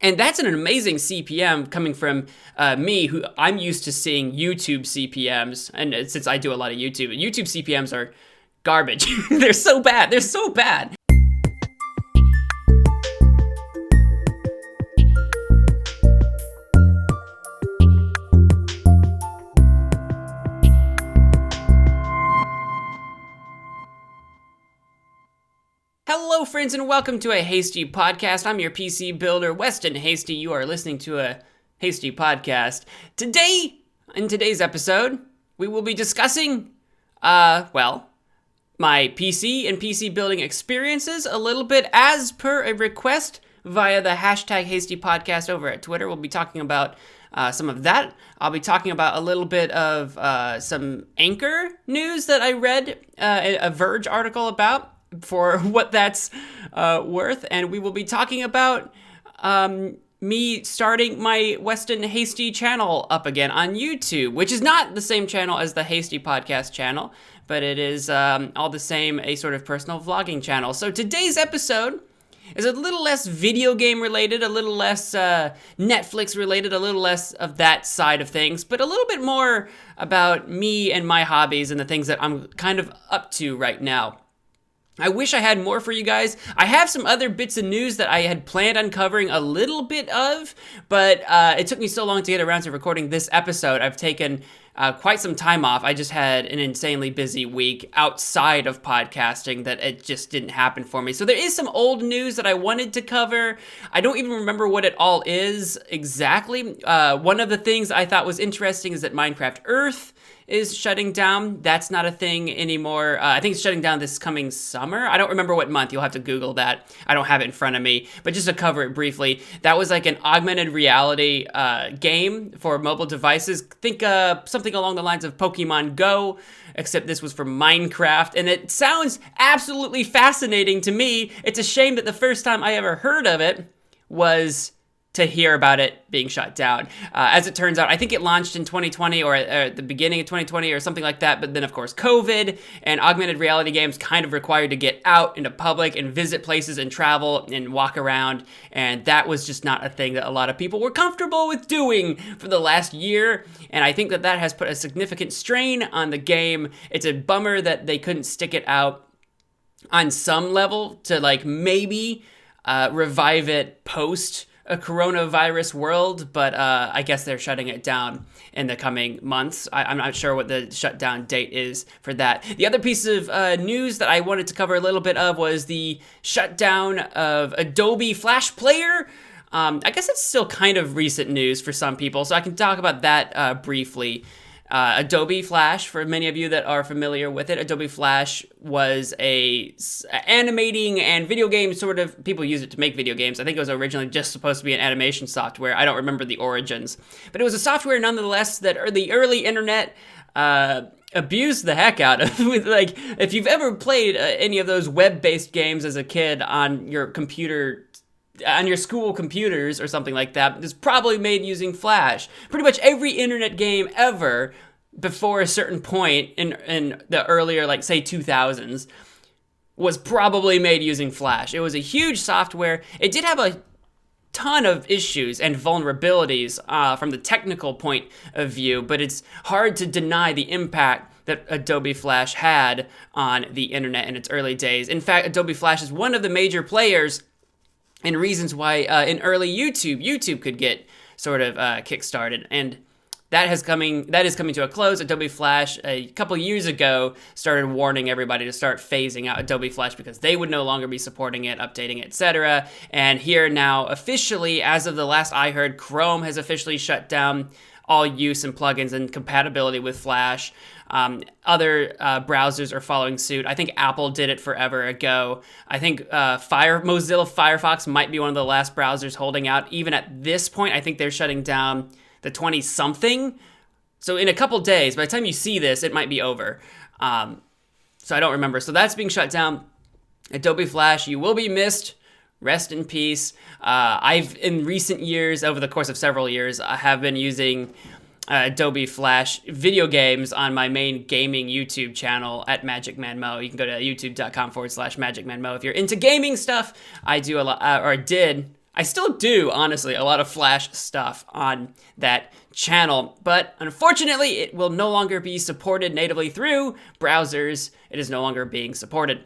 And that's an amazing CPM coming from me, who I'm used to seeing YouTube CPMs. And since I do a lot of YouTube CPMs are garbage. They're so bad. They're so bad. Hello, friends, and welcome to a Hasty Podcast. I'm your PC builder, Weston Hasty. You are listening to a Hasty Podcast. Today, in today's episode, we will be discussing, my PC and PC building experiences a little bit as per a request via the hashtag Hasty Podcast over at Twitter. We'll be talking about some of that. I'll be talking about a little bit of some Anchor news that I read a Verge article about, for what that's worth, and we will be talking about me starting my Weston Hasty channel up again on YouTube, which is not the same channel as the Hasty Podcast channel, but it is all the same, a sort of personal vlogging channel. So today's episode is a little less video game related, a little less Netflix related, a little less of that side of things, but a little bit more about me and my hobbies and the things that I'm kind of up to right now. I wish I had more for you guys. I have some other bits of news that I had planned on covering a little bit of, but it took me so long to get around to recording this episode. I've taken quite some time off. I just had an insanely busy week outside of podcasting that it just didn't happen for me. So there is some old news that I wanted to cover. I don't even remember what it all is exactly. One of the things I thought was interesting is that Minecraft Earth is shutting down. That's not a thing anymore. I think it's shutting down this coming summer. I don't remember what month. You'll have to Google that. I don't have it in front of me. But just to cover it briefly, that was like an augmented reality game for mobile devices. Think something along the lines of Pokemon Go, except this was for Minecraft. And it sounds absolutely fascinating to me. It's a shame that the first time I ever heard of it was to hear about it being shut down. As it turns out, I think it launched in 2020 or at the beginning of 2020 or something like that, but then of course COVID and augmented reality games kind of required to get out into public and visit places and travel and walk around, and that was just not a thing that a lot of people were comfortable with doing for the last year, and I think that that has put a significant strain on the game. It's a bummer that they couldn't stick it out on some level to like maybe revive it post a coronavirus world, but I guess they're shutting it down in the coming months. I'm not sure what the shutdown date is for that. The other piece of news that I wanted to cover a little bit of was the shutdown of Adobe Flash Player. I guess it's still kind of recent news for some people, so I can talk about that briefly. Adobe Flash, for many of you that are familiar with it, Adobe Flash was a animating and video game sort of, people use it to make video games. I think it was originally just supposed to be an animation software. I don't remember the origins. But it was a software nonetheless that the early internet abused the heck out of. Like, if you've ever played any of those web-based games as a kid on your computer, on your school computers or something like that, is probably made using Flash. Pretty much every internet game ever before a certain point in the earlier, like, say, 2000s was probably made using Flash. It was a huge software. It did have a ton of issues and vulnerabilities from the technical point of view, but it's hard to deny the impact that Adobe Flash had on the internet in its early days. In fact, Adobe Flash is one of the major players and reasons why in early YouTube could get sort of kickstarted, and that is coming to a close. Adobe Flash a couple years ago started warning everybody to start phasing out Adobe Flash because they would no longer be supporting it, updating it, etc. And here now, officially, as of the last I heard, Chrome has officially shut down all use and plugins and compatibility with Flash. Other browsers are following suit. I think Apple did it forever ago. I think Mozilla Firefox might be one of the last browsers holding out. Even at this point, I think they're shutting down the 20-something. So in a couple days, by the time you see this, it might be over. So I don't remember. So that's being shut down. Adobe Flash, you will be missed. Rest in peace. I've, in recent years, over the course of several years, I have been using Adobe Flash video games on my main gaming YouTube channel at Magic Man Mo. You can go to youtube.com/MagicManMo if you're into gaming stuff. I do a lot, or did I still do, honestly, a lot of Flash stuff on that channel, but unfortunately, it will no longer be supported natively through browsers. It is no longer being supported.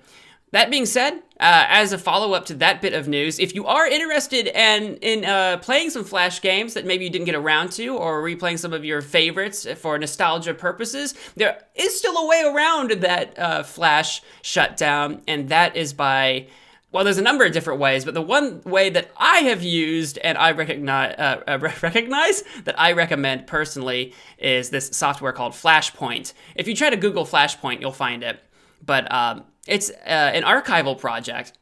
That being said, as a follow-up to that bit of news, if you are interested in playing some Flash games that maybe you didn't get around to, or replaying some of your favorites for nostalgia purposes, there is still a way around that Flash shutdown, and that is by... Well, there's a number of different ways, but the one way that I have used and I recognize that I recommend personally is this software called Flashpoint. If you try to Google Flashpoint, you'll find it. But it's an archival project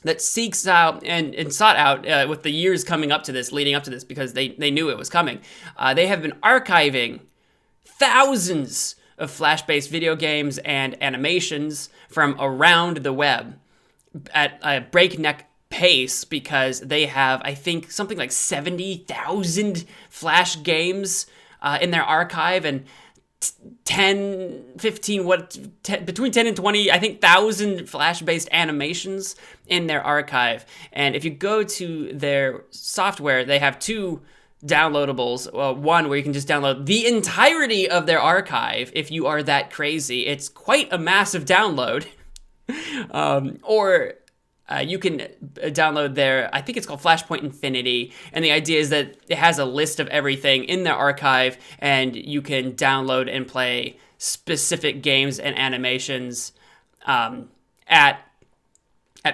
that seeks out and sought out with the years coming up to this, leading up to this, because they knew it was coming. They have been archiving thousands of Flash-based video games and animations from around the web at a breakneck pace, because they have, I think, something like 70,000 Flash games in their archive, and between 10 and 20, I think, thousand Flash-based animations in their archive. And if you go to their software, they have two downloadables. One where you can just download the entirety of their archive if you are that crazy. It's quite a massive download. Or you can download their, I think it's called Flashpoint Infinity, and the idea is that it has a list of everything in their archive, and you can download and play specific games and animations at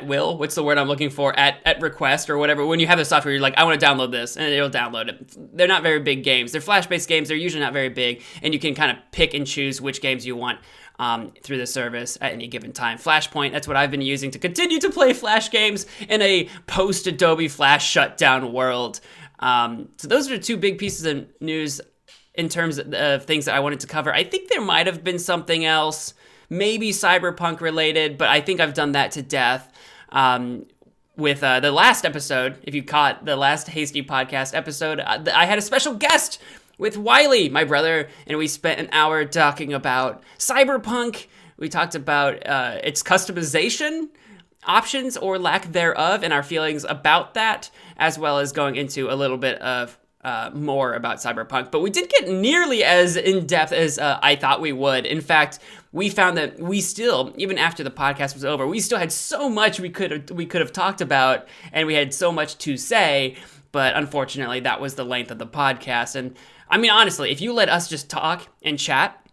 will. What's the word I'm looking for? At request or whatever. When you have the software, you're like, I want to download this, and it'll download it. They're not very big games. They're Flash-based games. They're usually not very big, and you can kind of pick and choose which games you want through the service at any given time. Flashpoint, that's what I've been using to continue to play Flash games in a post-Adobe Flash shutdown world. So those are two big pieces of news in terms of things that I wanted to cover. I think there might have been something else, maybe Cyberpunk related, but I think I've done that to death. With the last episode, if you caught the last Hasty Podcast episode, I had a special guest with Wiley, my brother, and we spent an hour talking about Cyberpunk. We talked about its customization options or lack thereof and our feelings about that, as well as going into a little bit of more about Cyberpunk. But we did get nearly as in-depth as I thought we would. In fact, we found that we still, even after the podcast was over, we still had so much we could have talked about, and we had so much to say, but unfortunately that was the length of the podcast. And I mean, honestly, if you let us just talk and chat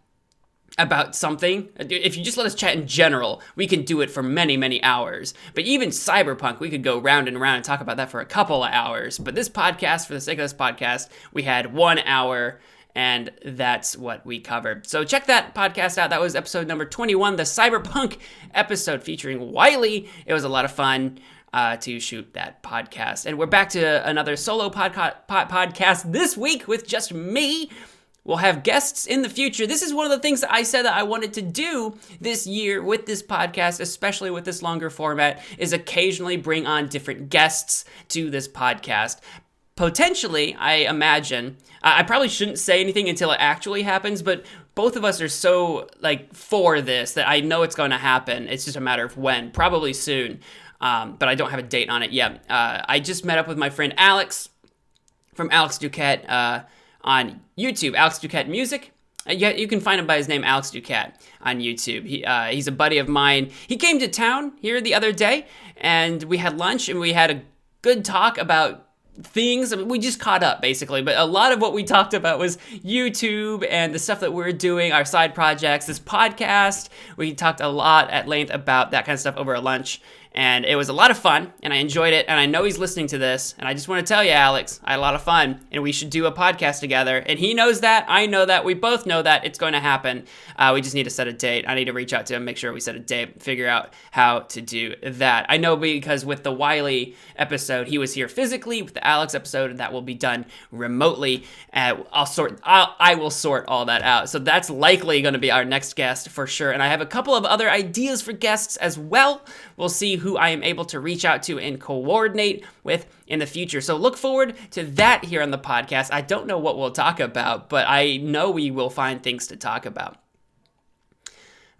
about something, if you just let us chat in general, we can do it for many, many hours. But even Cyberpunk, we could go round and round and talk about that for a couple of hours. But this podcast, for the sake of this podcast, we had 1 hour, and that's what we covered. So check that podcast out. That was episode number 21, the Cyberpunk episode featuring Wiley. It was a lot of fun to shoot that podcast. And we're back to another solo podcast this week with just me. We'll have guests in the future. This is one of the things that I said that I wanted to do this year with this podcast, especially with this longer format, is occasionally bring on different guests to this podcast. Potentially, I imagine, I probably shouldn't say anything until it actually happens, but both of us are so for this that I know it's going to happen. It's just a matter of when, probably soon. But I don't have a date on it yet. I just met up with my friend Alex from Alex Duquette on YouTube, Alex Duquette Music. You can find him by his name, Alex Duquette, on YouTube. He's a buddy of mine. He came to town here the other day, and we had lunch, and we had a good talk about things. I mean, we just caught up, basically, but a lot of what we talked about was YouTube and the stuff that we're doing, our side projects, this podcast. We talked a lot at length about that kind of stuff over a lunch, and it was a lot of fun, and I enjoyed it, and I know he's listening to this, and I just want to tell you, Alex, I had a lot of fun, and we should do a podcast together, and he knows that, I know that, we both know that, it's going to happen. We just need to set a date. I need to reach out to him, make sure we set a date, figure out how to do that. I know because with the Wiley episode, he was here physically. With the Alex episode, that will be done remotely. I will sort all that out. So that's likely going to be our next guest for sure. And I have a couple of other ideas for guests as well. We'll see who I am able to reach out to and coordinate with in the future. So look forward to that here on the podcast. I don't know what we'll talk about, but I know we will find things to talk about.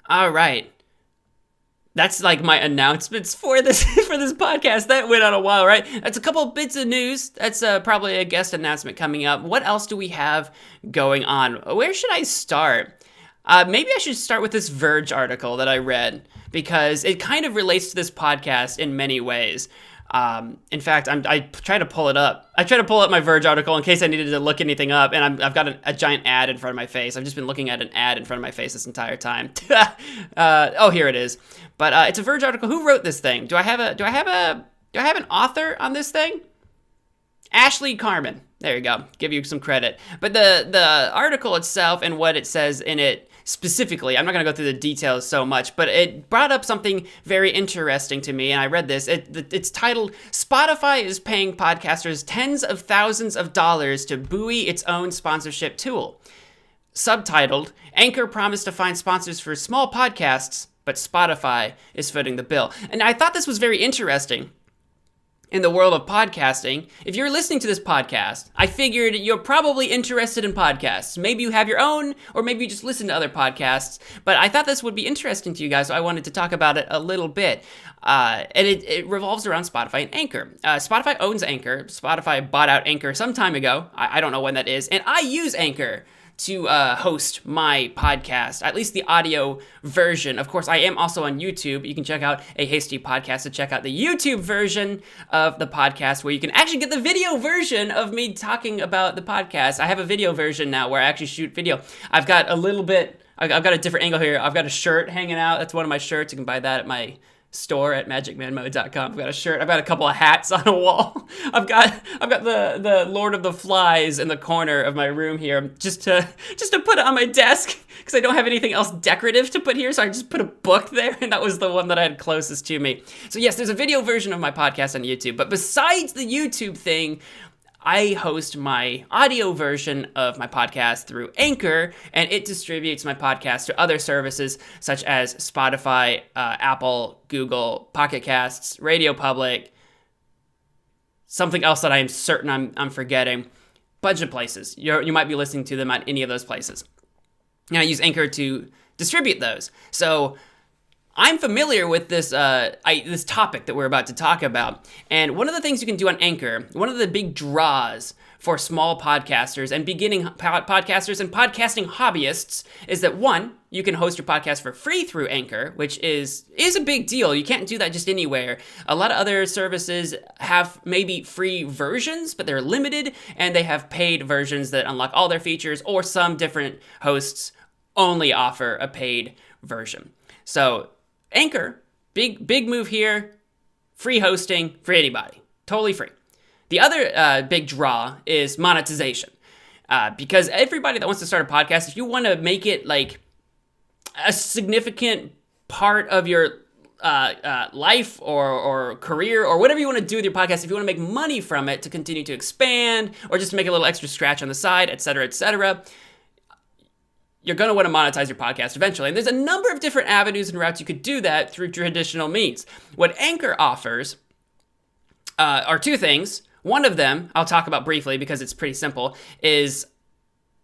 All right. that's like my announcements for this for this podcast. That went on a while, right? That's a couple of bits of news. That's probably a guest announcement coming up. What else do we have going on? Where should I start? Maybe I should start with this Verge article that I read, because it kind of relates to this podcast in many ways. In fact, I try to pull it up. I try to pull up my Verge article in case I needed to look anything up, and I've got a giant ad in front of my face. I've just been looking at an ad in front of my face this entire time. Oh, here it is. But it's a Verge article. Who wrote this thing? Do I have an author on this thing? Ashley Carmen. There you go. Give you some credit. But the article itself and what it says in it specifically, I'm not going to go through the details so much, but it brought up something very interesting to me, and I read this. It's titled, "Spotify is paying podcasters tens of thousands of dollars to buoy its own sponsorship tool." Subtitled, "Anchor promised to find sponsors for small podcasts, but Spotify is footing the bill." And I thought this was very interesting. In the world of podcasting, if you're listening to this podcast, I figured you're probably interested in podcasts. Maybe you have your own, or maybe you just listen to other podcasts. But I thought this would be interesting to you guys, so I wanted to talk about it a little bit. And it revolves around Spotify and Anchor. Spotify owns Anchor. Spotify bought out Anchor some time ago. I don't know when that is. And I use Anchor to host my podcast, at least the audio version. Of course, I am also on YouTube. You can check out a Hasty Podcast to check out the YouTube version of the podcast, where you can actually get the video version of me talking about the podcast. I have a video version now where I actually shoot video. I've got a different angle here. I've got a shirt hanging out. That's one of my shirts. You can buy that at my store at magicmanmode.com. I've got a shirt. I've got a couple of hats on a wall. I've got the Lord of the Flies in the corner of my room here, just to put it on my desk, because I don't have anything else decorative to put here, so I just put a book there, and that was the one that I had closest to me. So yes, there's a video version of my podcast on YouTube, but besides the YouTube thing, I host my audio version of my podcast through Anchor, and it distributes my podcast to other services such as Spotify, Apple, Google, Pocket Casts, Radio Public, something else that I am certain I'm forgetting. Bunch of places. You might be listening to them at any of those places. And I use Anchor to distribute those. So I'm familiar with this this topic that we're about to talk about. And one of the things you can do on Anchor, one of the big draws for small podcasters and beginning podcasters and podcasting hobbyists, is that one, you can host your podcast for free through Anchor, which is a big deal. You can't do that just anywhere. A lot of other services have maybe free versions, but they're limited, and they have paid versions that unlock all their features, or some different hosts only offer a paid version. So Anchor, big move here, free hosting for anybody, totally free. The other big draw is monetization, because everybody that wants to start a podcast, if you want to make it like a significant part of your life or career or whatever you want to do with your podcast, if you want to make money from it to continue to expand, or just to make a little extra scratch on the side, etc., you're going to want to monetize your podcast eventually. And there's a number of different avenues and routes you could do that through traditional means. What Anchor offers are two things. One of them, I'll talk about briefly because it's pretty simple, is,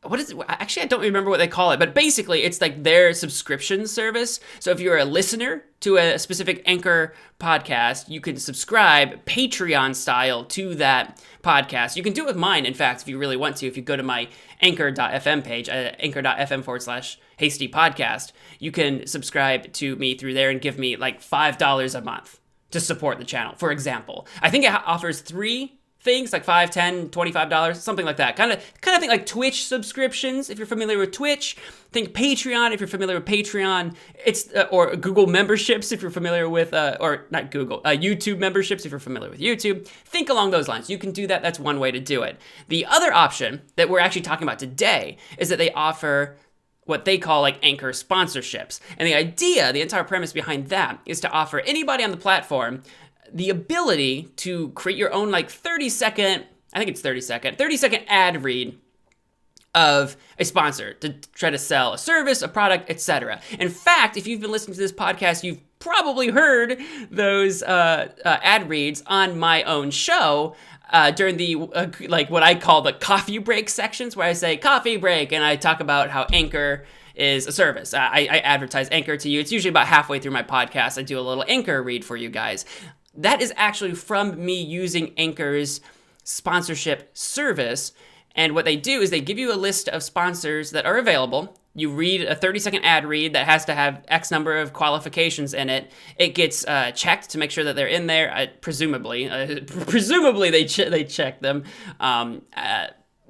what is it? Actually, I don't remember what they call it, but basically it's like their subscription service. So if you're a listener to a specific Anchor podcast, you can subscribe Patreon style to that podcast. You can do it with mine, in fact, if you really want to. If you go to my anchor.fm page, anchor.fm/Hasty Podcast, you can subscribe to me through there and give me like $5 a month to support the channel, for example. I think it offers three things, like $5, $10, $25, something like that. Kind of think like Twitch subscriptions, if you're familiar with Twitch. Think Patreon, if you're familiar with Patreon. It's or Google memberships, if you're familiar with, or not Google, YouTube memberships, if you're familiar with YouTube. Think along those lines. You can do that. That's one way to do it. The other option that we're actually talking about today is that they offer what they call like Anchor sponsorships. And the idea, the entire premise behind that, is to offer anybody on the platform the ability to create your own like 30-second ad read of a sponsor to try to sell a service, a product, etc. In fact, if you've been listening to this podcast, you've probably heard those ad reads on my own show during the like what I call the coffee break sections, where I say coffee break, and I talk about how Anchor is a service. I advertise Anchor to you. It's usually about halfway through my podcast. I do a little Anchor read for you guys. That is actually from me using Anchor's sponsorship service. And what they do is they give you a list of sponsors that are available. You read a 30-second ad read that has to have X number of qualifications in it. It gets checked to make sure that they're in there. Presumably they check them.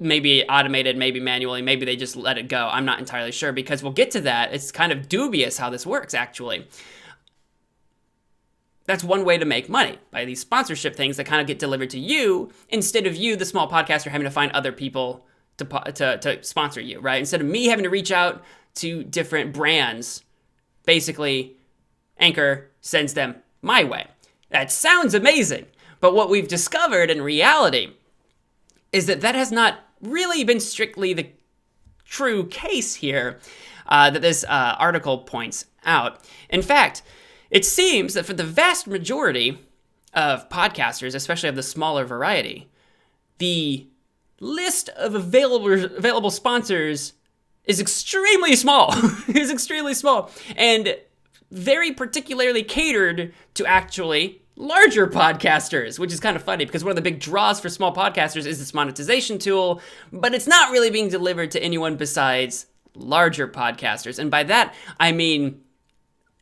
Maybe automated, maybe manually, maybe they just let it go. I'm not entirely sure, because we'll get to that. It's kind of dubious how this works, actually. That's one way to make money, by these sponsorship things that kind of get delivered to you, instead of you, the small podcaster, having to find other people to sponsor you, right? Instead of me having to reach out to different brands, basically, Anchor sends them my way. That sounds amazing, but what we've discovered in reality is that has not really been strictly the true case here that this article points out. In fact, it seems that for the vast majority of podcasters, especially of the smaller variety, the list of available sponsors is extremely small. Is extremely small, and very particularly catered to actually larger podcasters, which is kind of funny, because one of the big draws for small podcasters is this monetization tool, but it's not really being delivered to anyone besides larger podcasters. And by that, I mean,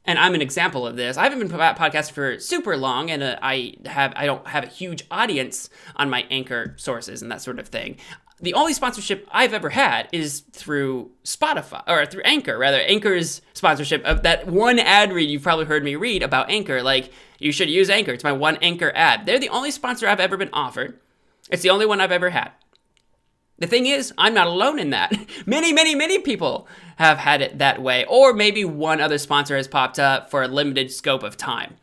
and I'm an example of this, I haven't been podcasting for super long, and I don't have a huge audience on my Anchor sources and that sort of thing. The only sponsorship I've ever had is through Spotify, or through Anchor, rather. Anchor's sponsorship of that one ad read you've probably heard me read about Anchor, like, you should use Anchor. It's my one Anchor ad. They're the only sponsor I've ever been offered. It's the only one I've ever had. The thing is, I'm not alone in that. Many people have had it that way, or maybe one other sponsor has popped up for a limited scope of time.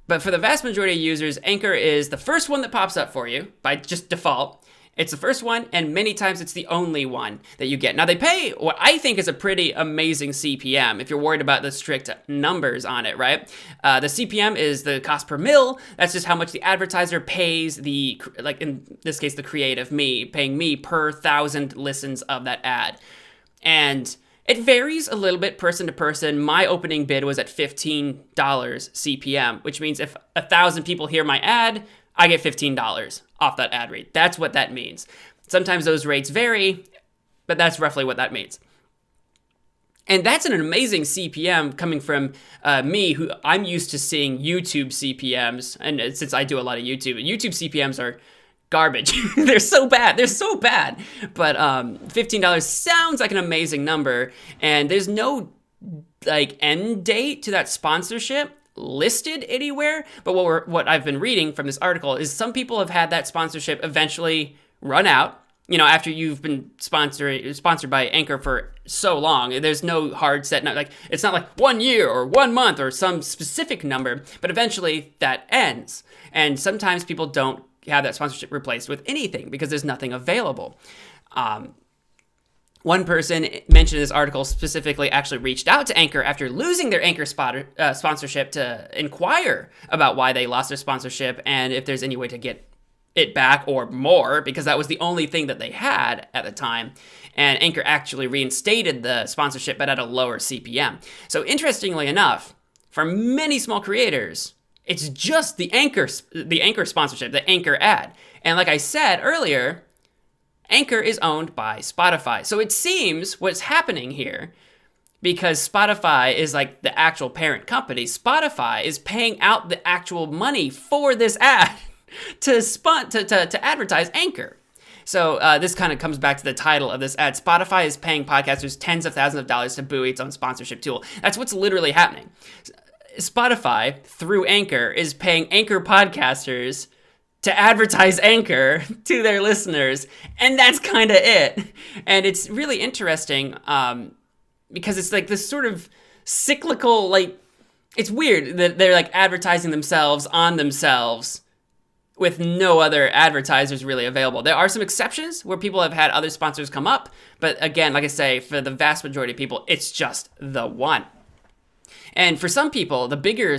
But for the vast majority of users, Anchor is the first one that pops up for you by just default. It's the first one, and many times it's the only one that you get. Now, they pay what I think is a pretty amazing CPM, if you're worried about the strict numbers on it, right? The CPM is the cost per mil. That's just how much the advertiser pays like in this case, the creative, paying me per 1,000 listens of that ad. And it varies a little bit person to person. My opening bid was at $15 CPM, which means if 1,000 people hear my ad, I get $15 off that ad read. That's what that means. Sometimes those rates vary, but that's roughly what that means. And that's an amazing CPM coming from me, who I'm used to seeing YouTube CPMs. And since I do a lot of YouTube CPMs are garbage. They're so bad. But $15 sounds like an amazing number. And there's no like end date to that sponsorship listed anywhere, but what I've been reading from this article is some people have had that sponsorship eventually run out. You know, after you've been sponsored by Anchor for so long, there's no hard set, like it's not like 1 year or 1 month or some specific number, but eventually that ends. And sometimes people don't have that sponsorship replaced with anything because there's nothing available. One person mentioned in this article specifically actually reached out to Anchor after losing their Anchor sponsorship to inquire about why they lost their sponsorship and if there's any way to get it back or more, because that was the only thing that they had at the time. And Anchor actually reinstated the sponsorship, but at a lower CPM. So interestingly enough, for many small creators, it's just the Anchor sponsorship, the Anchor ad. And like I said earlier, Anchor is owned by Spotify. So it seems what's happening here, because Spotify is like the actual parent company, Spotify is paying out the actual money for this ad to advertise Anchor. So this kind of comes back to the title of this ad. Spotify is paying podcasters tens of thousands of dollars to buoy its own sponsorship tool. That's what's literally happening. Spotify, through Anchor, is paying Anchor podcasters to advertise Anchor to their listeners, and that's kind of it. And it's really interesting because it's like this sort of cyclical, like, it's weird that they're like advertising themselves on themselves with no other advertisers really available. There are some exceptions where people have had other sponsors come up, but again, like I say, for the vast majority of people, it's just the one. And for some people, the bigger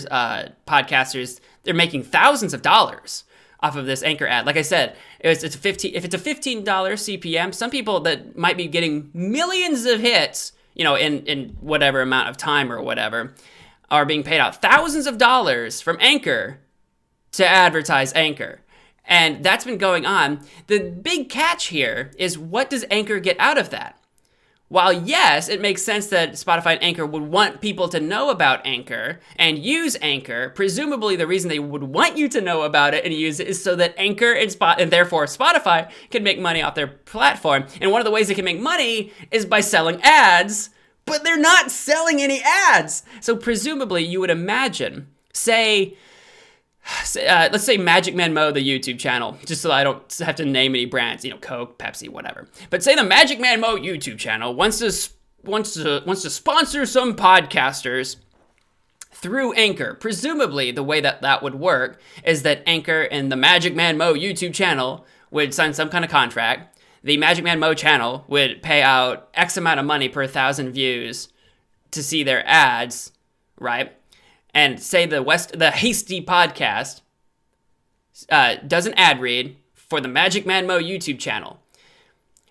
podcasters, they're making thousands of dollars off of this Anchor ad. Like I said, if it's a $15 CPM, some people that might be getting millions of hits in whatever amount of time or whatever, are being paid out thousands of dollars from Anchor to advertise Anchor. And that's been going on. The big catch here is, what does Anchor get out of that? While yes, it makes sense that Spotify and Anchor would want people to know about Anchor and use Anchor, presumably the reason they would want you to know about it and use it is so that Anchor and therefore Spotify can make money off their platform. And one of the ways they can make money is by selling ads, but they're not selling any ads. So presumably you would imagine, let's say Magic Man Mo, the YouTube channel, just so I don't have to name any brands, Coke, Pepsi, whatever. But say the Magic Man Mo YouTube channel wants to sponsor some podcasters through Anchor. Presumably, the way that would work is that Anchor and the Magic Man Mo YouTube channel would sign some kind of contract. The Magic Man Mo channel would pay out X amount of money per 1,000 views to see their ads, right? And say the Hasty Podcast does an ad read for the Magic Man Mo YouTube channel.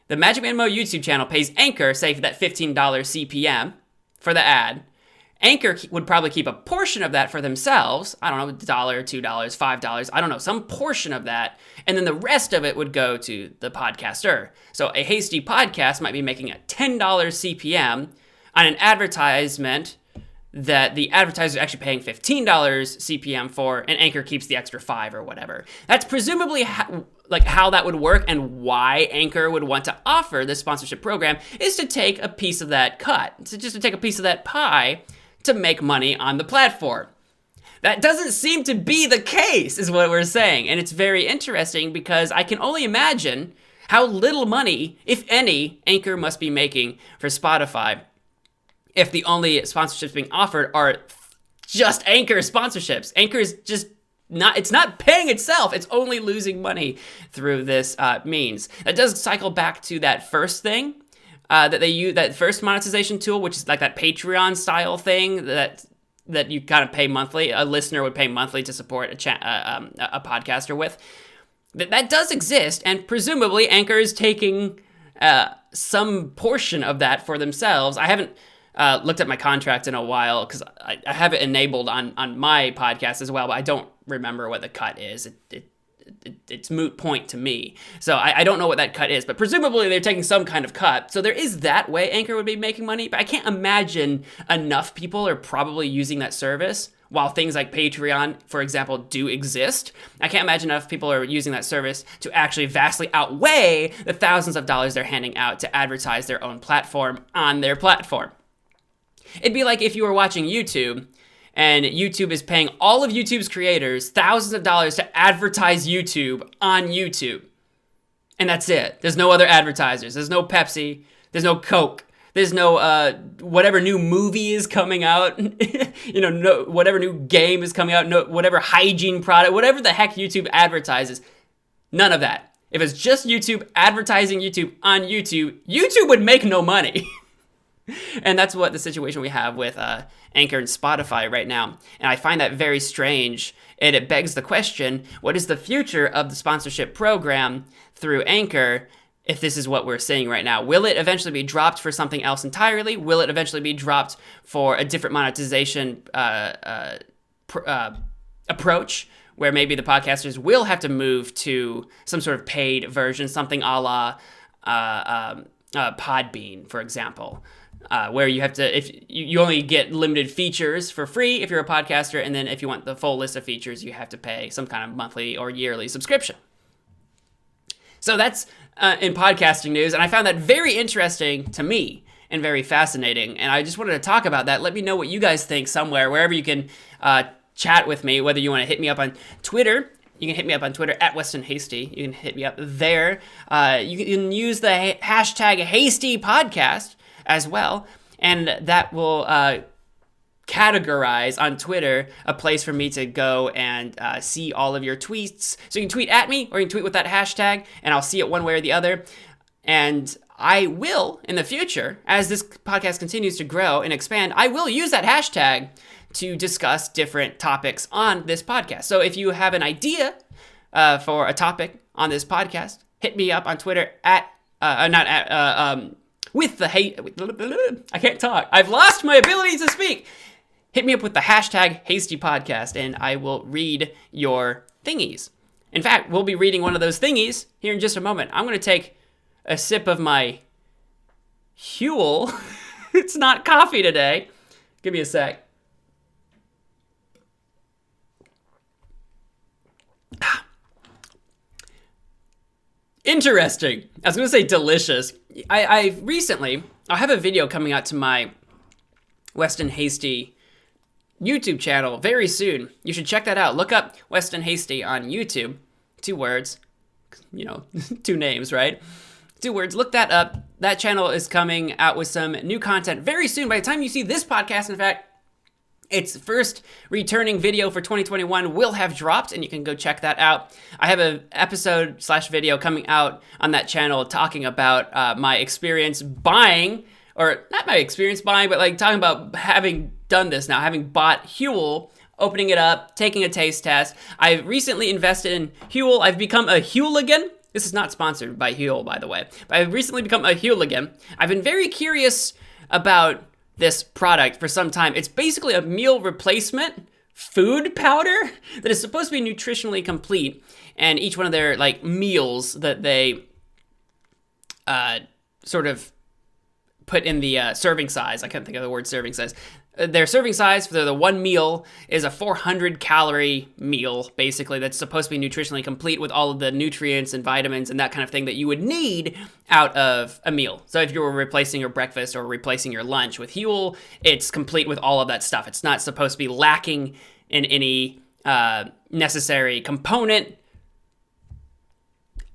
The Magic Man Mo YouTube channel pays Anchor, say, for that $15 CPM for the ad. Anchor would probably keep a portion of that for themselves. I don't know, $1, $2, $5, I don't know, some portion of that. And then the rest of it would go to the podcaster. So a Hasty Podcast might be making a $10 CPM on an advertisement that the advertiser is actually paying $15 CPM for, and Anchor keeps the extra $5 or whatever. That's presumably how that would work, and why Anchor would want to offer this sponsorship program is to take a piece of that cut, to take a piece of that pie to make money on the platform. That doesn't seem to be the case, is what we're saying, and it's very interesting because I can only imagine how little money, if any, Anchor must be making for Spotify, if the only sponsorships being offered are just Anchor sponsorships. Anchor is just it's not paying itself. It's only losing money through this means. That does cycle back to that first thing that they use, that first monetization tool, which is like that Patreon style thing that you kind of pay monthly. A listener would pay monthly to support a podcaster with. That does exist, and presumably Anchor is taking some portion of that for themselves. I haven't looked at my contract in a while because I have it enabled on my podcast as well, but I don't remember what the cut is. It's moot point to me. So I don't know what that cut is, but presumably they're taking some kind of cut. So there is that way Anchor would be making money, but I can't imagine enough people are probably using that service while things like Patreon, for example, do exist. I can't imagine enough people are using that service to actually vastly outweigh the thousands of dollars they're handing out to advertise their own platform on their platform. It'd be like if you were watching YouTube and YouTube is paying all of YouTube's creators thousands of dollars to advertise YouTube on YouTube. And that's it. There's no other advertisers. There's no Pepsi. There's no Coke. There's no whatever new movie is coming out, no, whatever new game is coming out, no, whatever hygiene product, whatever the heck YouTube advertises. None of that. If it's just YouTube advertising YouTube on YouTube, YouTube would make no money. And that's what the situation we have with Anchor and Spotify right now. And I find that very strange. And it begs the question, what is the future of the sponsorship program through Anchor if this is what we're seeing right now? Will it eventually be dropped for something else entirely? Will it eventually be dropped for a different monetization approach, where maybe the podcasters will have to move to some sort of paid version, something a la Podbean, for example? Where you have to, if you only get limited features for free if you're a podcaster, and then if you want the full list of features, you have to pay some kind of monthly or yearly subscription. So that's in podcasting news, and I found that very interesting to me and very fascinating, and I just wanted to talk about that. Let me know what you guys think somewhere, wherever you can chat with me, whether you want to hit me up on Twitter. You can hit me up on Twitter at Weston Hasty. You can hit me up there. You can use the hashtag Hasty Podcast as well, and that will categorize on Twitter a place for me to go and see all of your tweets. So you can tweet at me, or you can tweet with that hashtag, and I'll see it one way or the other. And I will, in the future, as this podcast continues to grow and expand, I will use that hashtag to discuss different topics on this podcast. So if you have an idea for a topic on this podcast, hit me up on Twitter at with the I can't talk. I've lost my ability to speak. Hit me up with the hashtag Hasty Podcast, and I will read your thingies. In fact, we'll be reading one of those thingies here in just a moment. I'm going to take a sip of my Huel. It's not coffee today. Give me a sec. Interesting. I was going to say delicious. I have a video coming out to my Weston Hasty YouTube channel very soon. You should check that out. Look up Weston Hasty on YouTube. 2 words. 2 names, right? 2 words. Look that up. That channel is coming out with some new content very soon. By the time you see this podcast, in fact, its first returning video for 2021 will have dropped, and you can go check that out. I have an episode/video coming out on that channel talking about my experience buying, or not my experience buying, but like talking about having done this now, having bought Huel, opening it up, taking a taste test. I've recently invested in Huel. I've become a Hueligan. This is not sponsored by Huel, by the way, but I've recently become a Hueligan. I've been very curious about this product for some time. It's basically a meal replacement food powder that is supposed to be nutritionally complete, and each one of their like meals that they sort of put in the serving size. I can't think of the word serving size. Their serving size for the one meal is a 400 calorie meal, basically, that's supposed to be nutritionally complete with all of the nutrients and vitamins and that kind of thing that you would need out of a meal. So if you were replacing your breakfast or replacing your lunch with Huel, it's complete with all of that stuff. It's not supposed to be lacking in any necessary component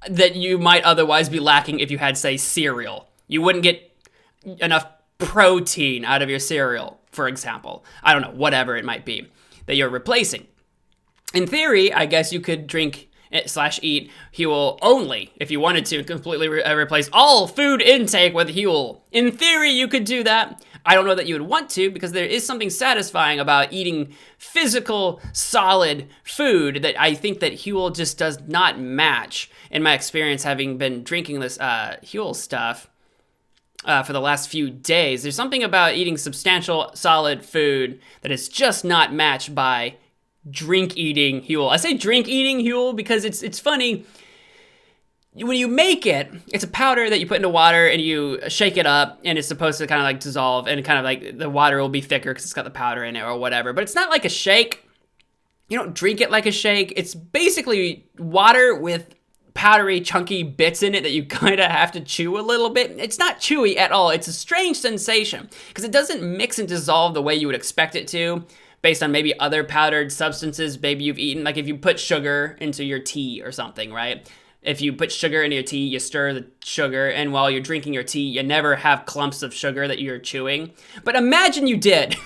that you might otherwise be lacking if you had, say, cereal. You wouldn't get enough protein out of your cereal, for example. I don't know, whatever it might be that you're replacing. In theory, I guess you could drink /eat Huel only if you wanted to completely replace all food intake with Huel. In theory, you could do that. I don't know that you would want to, because there is something satisfying about eating physical, solid food that I think that Huel just does not match. In my experience, having been drinking this Huel stuff for the last few days, there's something about eating substantial, solid food that is just not matched by drink-eating Huel. I say drink-eating Huel because it's funny. When you make it, it's a powder that you put into water and you shake it up, and it's supposed to kind of like dissolve, and kind of like the water will be thicker because it's got the powder in it or whatever. But it's not like a shake. You don't drink it like a shake. It's basically water with powdery, chunky bits in it that you kind of have to chew a little bit. It's not chewy at all. It's a strange sensation because it doesn't mix and dissolve the way you would expect it to, based on maybe other powdered substances maybe you've eaten. Like if you put sugar into your tea or something, right? If you put sugar into your tea, you stir the sugar, and while you're drinking your tea, you never have clumps of sugar that you're chewing. But imagine you did.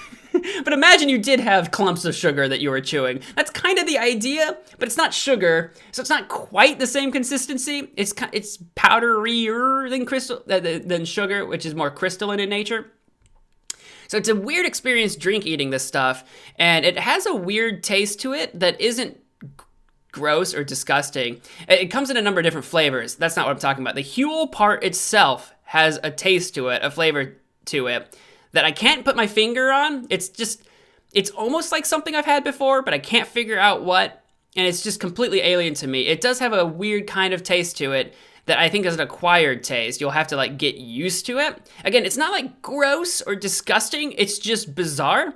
But imagine you did have clumps of sugar that you were chewing. That's kind of the idea, but it's not sugar, so it's not quite the same consistency. It's powderier than sugar, which is more crystalline in nature. So it's a weird experience eating this stuff, and it has a weird taste to it that isn't gross or disgusting. It comes in a number of different flavors. That's not what I'm talking about. The Huel part itself has a taste to it, a flavor to it, that I can't put my finger on. It's almost like something I've had before, but I can't figure out what, and it's just completely alien to me. It does have a weird kind of taste to it that I think is an acquired taste. You'll have to like get used to it. Again, it's not like gross or disgusting, it's just bizarre.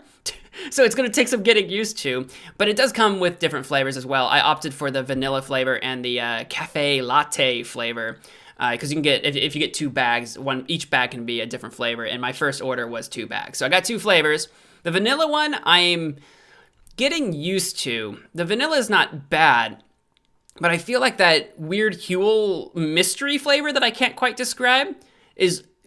So it's going to take some getting used to, but it does come with different flavors as well. I opted for the vanilla flavor and the cafe latte flavor, because you can get, if you get 2 bags, each bag can be a different flavor, and my first order was 2 bags. So I got 2 flavors. The vanilla one, I'm getting used to. The vanilla is not bad, but I feel like that weird Huel mystery flavor that I can't quite describe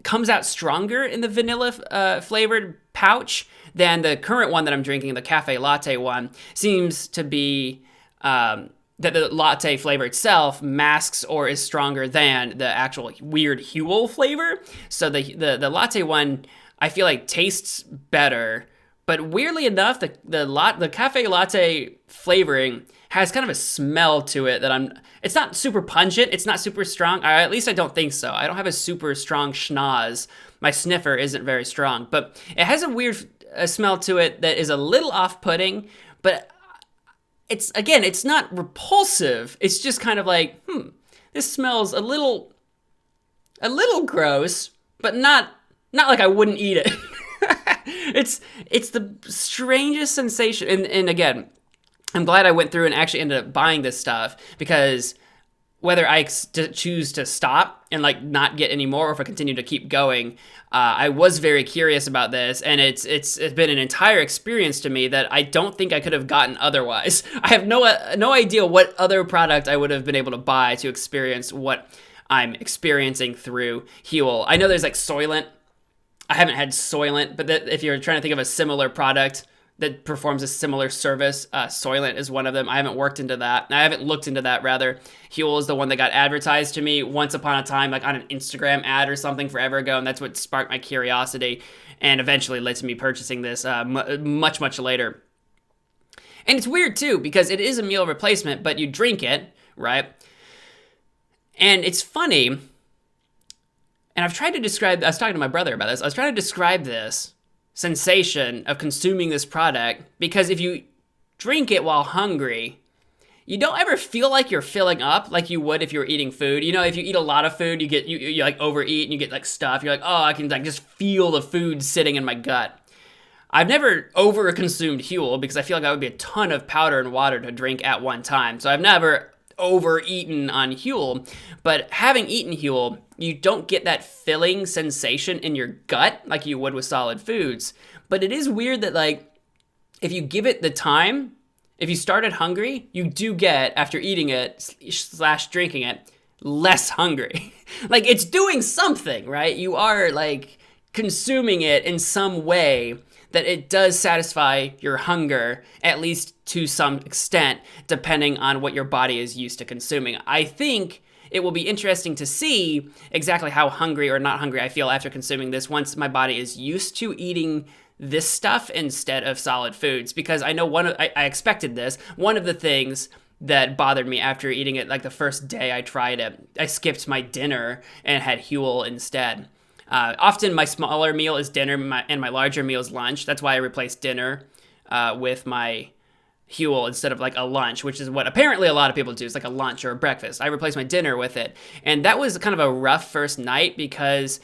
comes out stronger in the vanilla flavored pouch than the current one that I'm drinking, the cafe latte one. Seems to be that the latte flavor itself masks or is stronger than the actual weird Huel flavor. So the latte one, I feel like tastes better, but weirdly enough, the cafe latte flavoring has kind of a smell to it that it's not super pungent, it's not super strong, or at least I don't think so. I don't have a super strong schnoz. My sniffer isn't very strong, but it has a weird smell to it that is a little off-putting, but it's not repulsive. It's just kind of like, this smells a little gross, but not like I wouldn't eat it. It's the strangest sensation. And again, I'm glad I went through and actually ended up buying this stuff, because whether I choose to stop and like not get any more, or if I continue to keep going, I was very curious about this, and it's been an entire experience to me that I don't think I could have gotten otherwise. I have no idea what other product I would have been able to buy to experience what I'm experiencing through Huel. I know there's like Soylent. I haven't had Soylent, but if you're trying to think of a similar product that performs a similar service, Soylent is one of them. I haven't looked into that, rather. Huel is the one that got advertised to me once upon a time, like on an Instagram ad or something forever ago, and that's what sparked my curiosity and eventually led to me purchasing this much, much later. And it's weird too, because it is a meal replacement, but you drink it, right? And it's funny, and I've tried to describe, I was talking to my brother about this, I was trying to describe this sensation of consuming this product, because if you drink it while hungry, you don't ever feel like you're filling up like you would if you were eating food. You know, if you eat a lot of food, you like overeat and you get like stuff. You're like, oh, I can like just feel the food sitting in my gut. I've never over-consumed Huel because I feel like that would be a ton of powder and water to drink at one time. So I've never overeaten on Huel, but having eaten Huel, you don't get that filling sensation in your gut like you would with solid foods. But it is weird that like, if you give it the time, if you started hungry, you do get, after eating it / drinking it, less hungry. Like, it's doing something, right? You are like consuming it in some way that it does satisfy your hunger, at least to some extent, depending on what your body is used to consuming. I think it will be interesting to see exactly how hungry or not hungry I feel after consuming this once my body is used to eating this stuff instead of solid foods, because I know I expected this. One of the things that bothered me after eating it, like the first day I tried it, I skipped my dinner and had Huel instead. Often my smaller meal is dinner and my larger meal is lunch. That's why I replaced dinner with my Huel instead of like a lunch, which is what apparently a lot of people do. It's like a lunch or a breakfast. I replaced my dinner with it. And that was kind of a rough first night because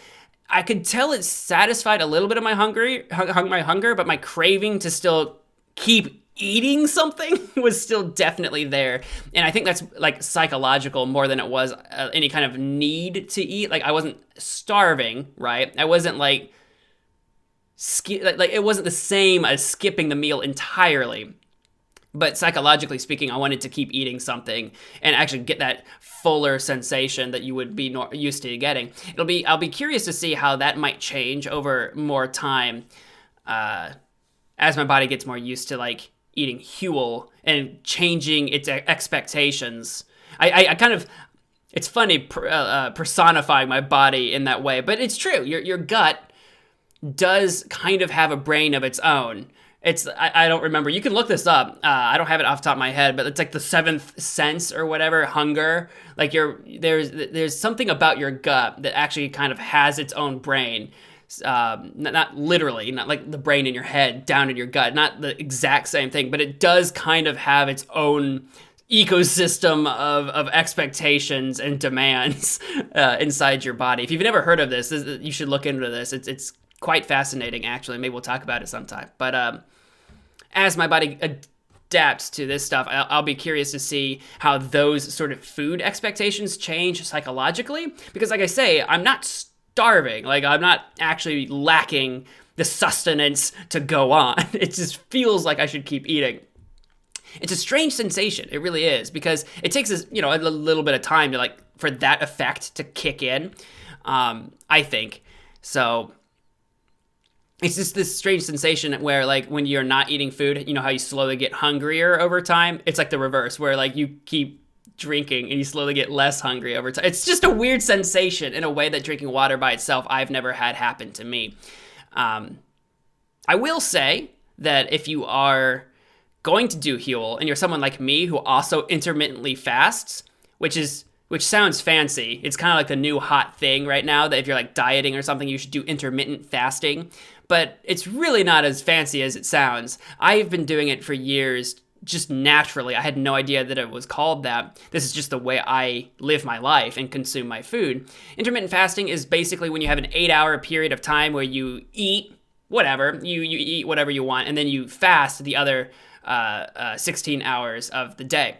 I could tell it satisfied a little bit of my hunger, but my craving to still keep eating something was still definitely there. And I think that's like psychological more than it was any kind of need to eat. Like, I wasn't starving, right? I wasn't like it wasn't the same as skipping the meal entirely. But psychologically speaking, I wanted to keep eating something and actually get that fuller sensation that you would be used to getting. I'll be curious to see how that might change over more time as my body gets more used to like eating Huel and changing its expectations. I kind of, it's funny personifying my body in that way, but it's true. Your gut does kind of have a brain of its own. I don't remember. You can look this up. I don't have it off the top of my head, but it's like the seventh sense or whatever, hunger. Like there's something about your gut that actually kind of has its own brain. Not literally, not like the brain in your head down in your gut, not the exact same thing, but it does kind of have its own ecosystem of expectations and demands inside your body. If you've never heard of this, you should look into this. It's quite fascinating, actually. Maybe we'll talk about it sometime. But as my body adapts to this stuff, I'll be curious to see how those sort of food expectations change psychologically. Because like I say, I'm not starving. Like, I'm not actually lacking the sustenance to go on. It just feels like I should keep eating. It's a strange sensation. It really is, because it takes us, a little bit of time to for that effect to kick in. I think so. It's just this strange sensation where when you're not eating food, how you slowly get hungrier over time. It's like the reverse, where you keep drinking and you slowly get less hungry over time. It's just a weird sensation in a way that drinking water by itself I've never had happen to me. I will say that if you are going to do Huel and you're someone like me who also intermittently fasts, which sounds fancy. It's kind of like the new hot thing right now that if you're like dieting or something, you should do intermittent fasting. But it's really not as fancy as it sounds. I've been doing it for years just naturally. I had no idea that it was called that. This is just the way I live my life and consume my food. Intermittent fasting is basically when you have an 8-hour period of time where you eat whatever, you eat whatever you want, and then you fast the other 16 hours of the day.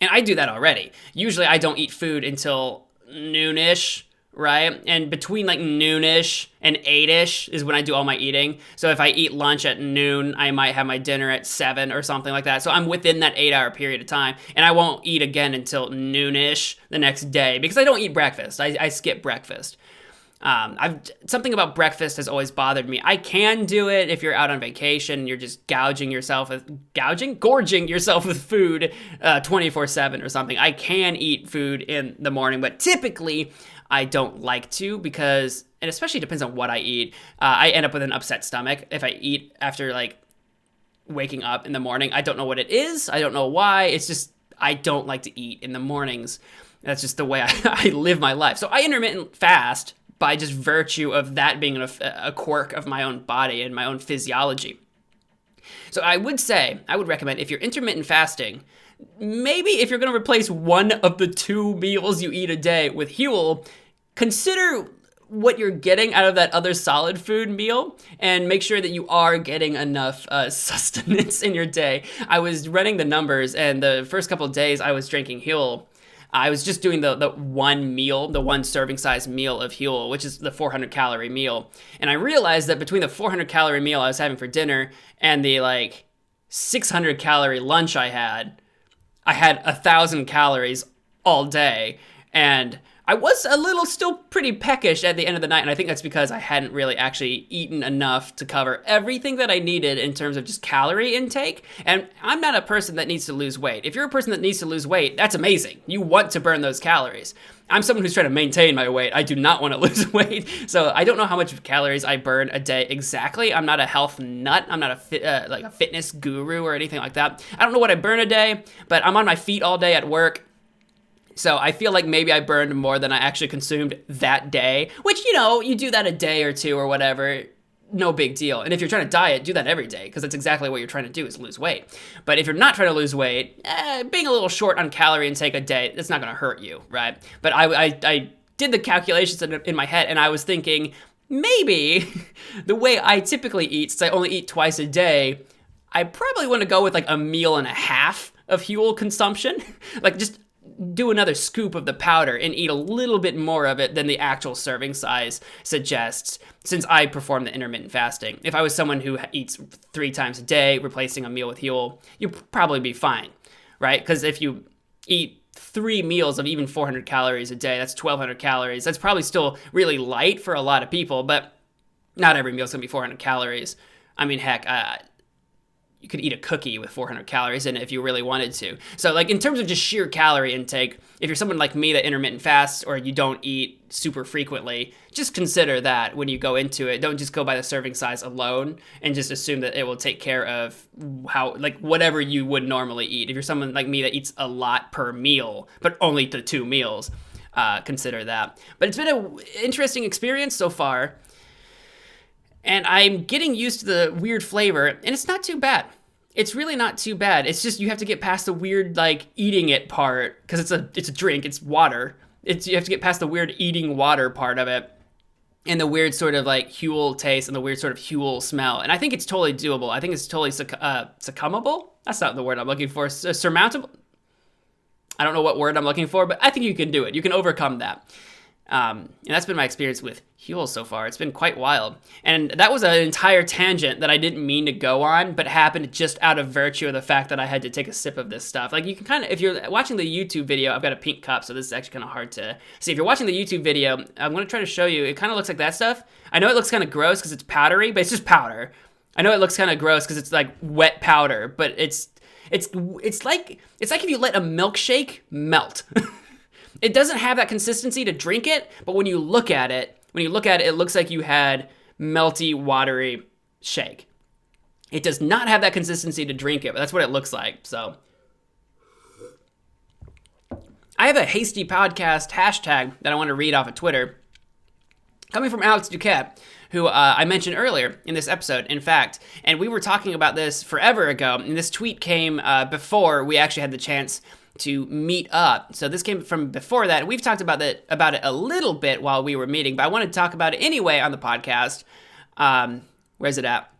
And I do that already. Usually I don't eat food until noonish, right? And between like noonish and 8ish is when I do all my eating. So if I eat lunch at noon, I might have my dinner at 7 or something like that. So I'm within that 8-hour period of time, and I won't eat again until noonish the next day because I don't eat breakfast. I skip breakfast. Something about breakfast has always bothered me. I can do it if you're out on vacation and you're just gorging yourself with food 24/7 or something. I can eat food in the morning, but typically I don't like to because, and especially depends on what I eat. I end up with an upset stomach if I eat after like waking up in the morning. I don't know what it is. I don't know why. It's just, I don't like to eat in the mornings. That's just the way I live my life. So I intermittent fast by just virtue of that being a quirk of my own body and my own physiology. So I would recommend if you're intermittent fasting, maybe if you're going to replace one of the 2 meals you eat a day with Huel, consider what you're getting out of that other solid food meal and make sure that you are getting enough sustenance in your day. I was running the numbers, and the first couple of days I was drinking Huel, I was just doing the one meal, the one serving size meal of Huel, which is the 400 calorie meal. And I realized that between the 400 calorie meal I was having for dinner and the like 600 calorie lunch I had 1,000 calories all day. And I was a little still pretty peckish at the end of the night, and I think that's because I hadn't really actually eaten enough to cover everything that I needed in terms of just calorie intake. And I'm not a person that needs to lose weight. If you're a person that needs to lose weight, that's amazing. You want to burn those calories. I'm someone who's trying to maintain my weight. I do not want to lose weight. So I don't know how much calories I burn a day exactly. I'm not a health nut. I'm not a fitness guru or anything like that. I don't know what I burn a day, but I'm on my feet all day at work. So I feel like maybe I burned more than I actually consumed that day, which, you do that a day or two or whatever, no big deal. And if you're trying to diet, do that every day because that's exactly what you're trying to do is lose weight. But if you're not trying to lose weight, being a little short on calorie intake a day, that's not going to hurt you, right? But I did the calculations in my head, and I was thinking maybe the way I typically eat, since I only eat twice a day, I probably want to go with like a meal and a half of Huel consumption. Like just do another scoop of the powder and eat a little bit more of it than the actual serving size suggests, since I perform the intermittent fasting. If I was someone who eats 3 times a day, replacing a meal with Huel, you'd probably be fine, right? Because if you eat 3 meals of even 400 calories a day, that's 1,200 calories. That's probably still really light for a lot of people, but not every meal's gonna be 400 calories. I mean, heck, you could eat a cookie with 400 calories in it if you really wanted to. So like in terms of just sheer calorie intake, if you're someone like me that intermittent fasts or you don't eat super frequently, just consider that when you go into it. Don't just go by the serving size alone and just assume that it will take care of whatever you would normally eat. If you're someone like me that eats a lot per meal, but only the 2 meals, consider that. But it's been an interesting experience so far. And I'm getting used to the weird flavor, and it's not too bad. It's really not too bad. It's just you have to get past the weird, eating it part, because it's a drink, it's water. You have to get past the weird eating water part of it, and the weird sort of, Huel taste and the weird sort of Huel smell. And I think it's totally doable. I think it's totally succumbable? That's not the word I'm looking for. Surmountable? I don't know what word I'm looking for, but I think you can do it. You can overcome that. And that's been my experience with Huel so far. It's been quite wild. And that was an entire tangent that I didn't mean to go on, but happened just out of virtue of the fact that I had to take a sip of this stuff. You can kind of, if you're watching the YouTube video, I've got a pink cup, so this is actually kind of hard to see. If you're watching the YouTube video, I'm going to try to show you. It kind of looks like that stuff. I know it looks kind of gross because it's powdery, but it's just powder. I know it looks kind of gross because it's like wet powder, but it's like if you let a milkshake melt. It doesn't have that consistency to drink it, but when you look at it, it looks like you had melty, watery shake. It does not have that consistency to drink it, but that's what it looks like. So I have a Hasty Podcast hashtag that I want to read off of Twitter, coming from Alex Duquette, who I mentioned earlier in this episode, in fact. And we were talking about this forever ago, and this tweet came before we actually had the chance to meet up. So this came from before that. We've talked about it a little bit while we were meeting, but I wanted to talk about it anyway on the podcast. Where's it at?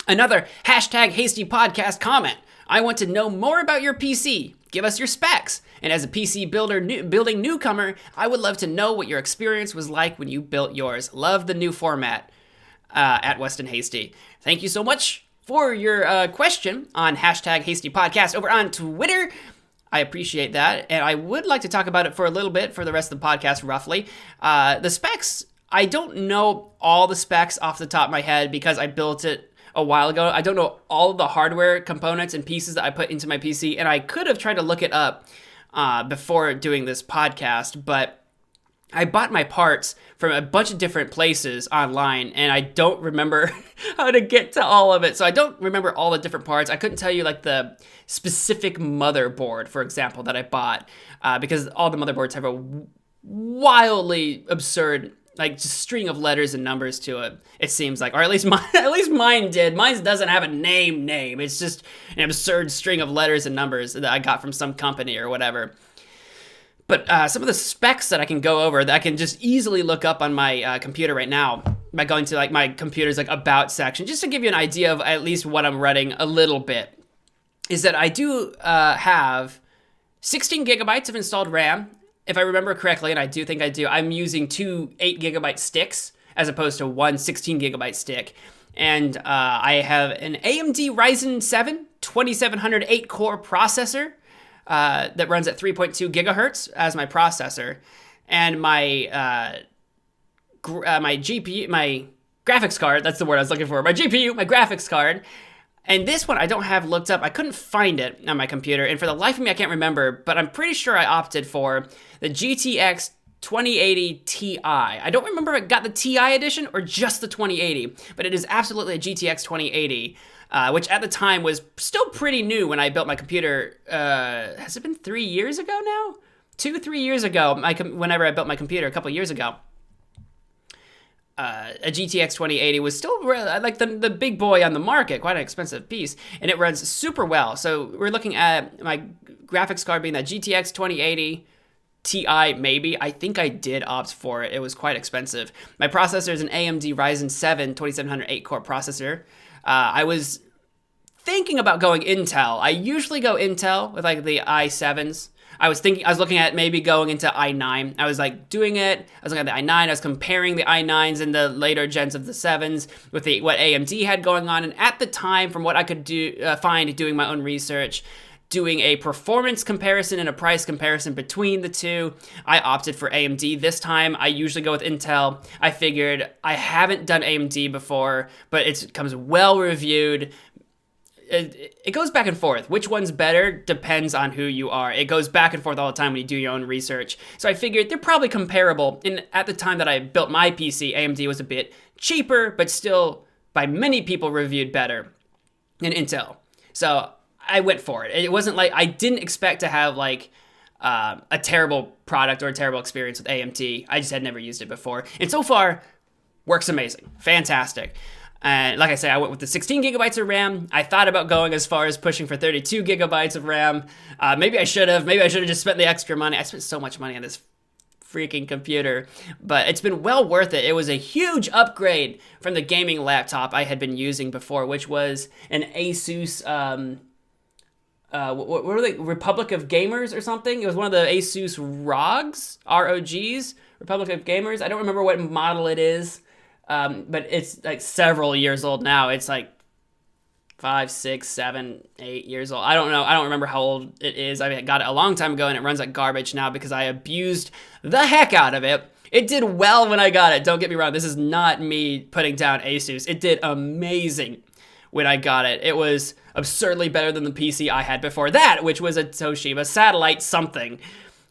Another hashtag Hasty Podcast comment. I want to know more about your PC. Give us your specs. And as a PC building newcomer, I would love to know what your experience was like when you built yours. Love the new format at Weston Hasty. Thank you so much for your question on hashtag Hasty Podcast over on Twitter. I appreciate that. And I would like to talk about it for a little bit for the rest of the podcast, roughly. The specs, I don't know all the specs off the top of my head because I built it a while ago. I don't know all of the hardware components and pieces that I put into my PC, and I could have tried to look it up before doing this podcast, but I bought my parts from a bunch of different places online, and I don't remember how to get to all of it. So I don't remember all the different parts. I couldn't tell you like the specific motherboard, for example, that I bought, because all the motherboards have a wildly absurd like just string of letters and numbers to it. It seems like, or at least mine did. Mine doesn't have a name. It's just an absurd string of letters and numbers that I got from some company or whatever. But some of the specs that I can go over that I can just easily look up on my computer right now by going to like my computer's like about section, just to give you an idea of at least what I'm running a little bit, is that I do have 16 gigabytes of installed RAM. If I remember correctly, and I do think I do, I'm using two 8GB sticks as opposed to one 16GB stick. And I have an AMD Ryzen 7 2700 8-core processor that runs at 3.2 gigahertz as my processor. And my GPU, my graphics card, that's the word I was looking for, my GPU, my graphics card. And this one I don't have looked up. I couldn't find it on my computer. And for the life of me, I can't remember. But I'm pretty sure I opted for the GTX 2080 Ti. I don't remember if it got the Ti edition or just the 2080. But it is absolutely a GTX 2080, which at the time was still pretty new when I built my computer. Has it been 3 years ago now? 2-3 years ago, whenever I built my computer a couple years ago. A GTX 2080 was still like the big boy on the market, quite an expensive piece, and it runs super well. So we're looking at my graphics card being that GTX 2080 Ti, maybe. I think I did opt for it. It was quite expensive. My processor is an AMD Ryzen 7 2700 8-core processor. I was thinking about going Intel. I usually go Intel with like the i7s. I was looking at maybe going into i9. I was like doing it. I was looking at the i9. I was comparing the i9s and the later gens of the 7s with what AMD had going on. And at the time, from what I could find doing my own research, doing a performance comparison and a price comparison between the two, I opted for AMD. This time, I usually go with Intel. I figured I haven't done AMD before, but it comes well reviewed. It goes back and forth. Which one's better depends on who you are. It goes back and forth all the time when you do your own research. So I figured they're probably comparable. And at the time that I built my PC, AMD was a bit cheaper, but still by many people reviewed better than Intel. So I went for it. It wasn't like, I didn't expect to have like a terrible product or a terrible experience with AMD. I just had never used it before. And so far, works amazing. Fantastic. And like I say, I went with the 16 gigabytes of RAM. I thought about going as far as pushing for 32 gigabytes of RAM. Maybe I should have just spent the extra money. I spent so much money on this freaking computer, but it's been well worth it. It was a huge upgrade from the gaming laptop I had been using before, which was an Asus, what were they? Republic of Gamers or something? It was one of the Asus ROGs, ROGs, Republic of Gamers. I don't remember what model it is. But it's like several years old now. It's like 5, 6, 7, 8 years old. I don't know. I don't remember how old it is. I got it a long time ago and it runs like garbage now because I abused the heck out of it. It did well when I got it. Don't get me wrong. This is not me putting down Asus. It did amazing when I got it. It was absurdly better than the PC I had before that, which was a Toshiba Satellite something,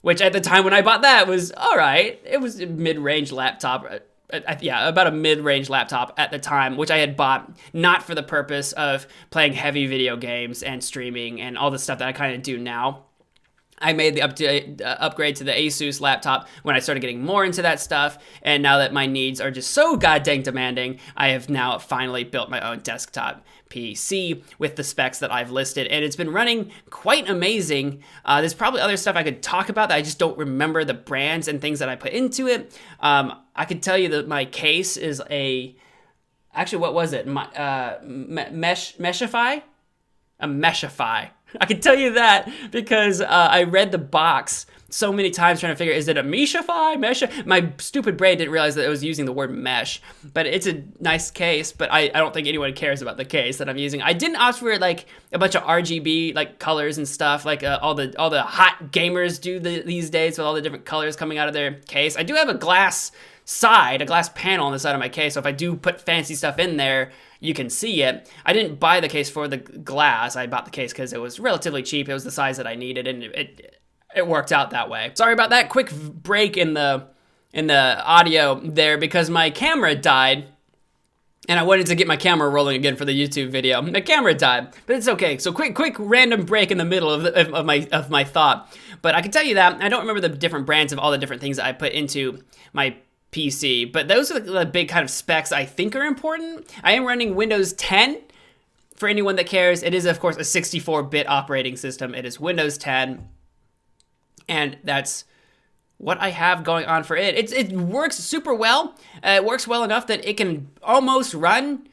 which at the time when I bought that was all right. It was a mid-range laptop. about a mid-range laptop at the time, which I had bought not for the purpose of playing heavy video games and streaming and all the stuff that I kind of do now. I made the upgrade to the Asus laptop when I started getting more into that stuff, and now that my needs are just so goddamn demanding, I have now finally built my own desktop PC with the specs that I've listed, and it's been running quite amazing. There's probably other stuff I could talk about that I just don't remember the brands and things that I put into it. I could tell you that my case is actually, what was it? Meshify? A Meshify. I can tell you that because I read the box so many times trying to figure, is it a Meshify? My stupid brain didn't realize that it was using the word mesh, but it's a nice case, but I don't think anyone cares about the case that I'm using. I didn't opt for like a bunch of RGB like colors and stuff like all the hot gamers do these days with all the different colors coming out of their case. I do have a glass panel on the side of my case, so if I do put fancy stuff in there, you can see it. I didn't buy the case for the glass. I bought the case because it was relatively cheap. It was the size that I needed, and it worked out that way. Sorry about that quick break in the audio there because my camera died, and I wanted to get my camera rolling again for the YouTube video. The camera died, but it's okay. So quick random break in the middle of my thought. But I can tell you that I don't remember the different brands of all the different things that I put into my PC, but those are the big kind of specs I think are important. I am running Windows 10 for anyone that cares. It is, of course, a 64-bit operating system. It is Windows 10, and that's what I have going on for it. It works super well. It works well enough that it can almost run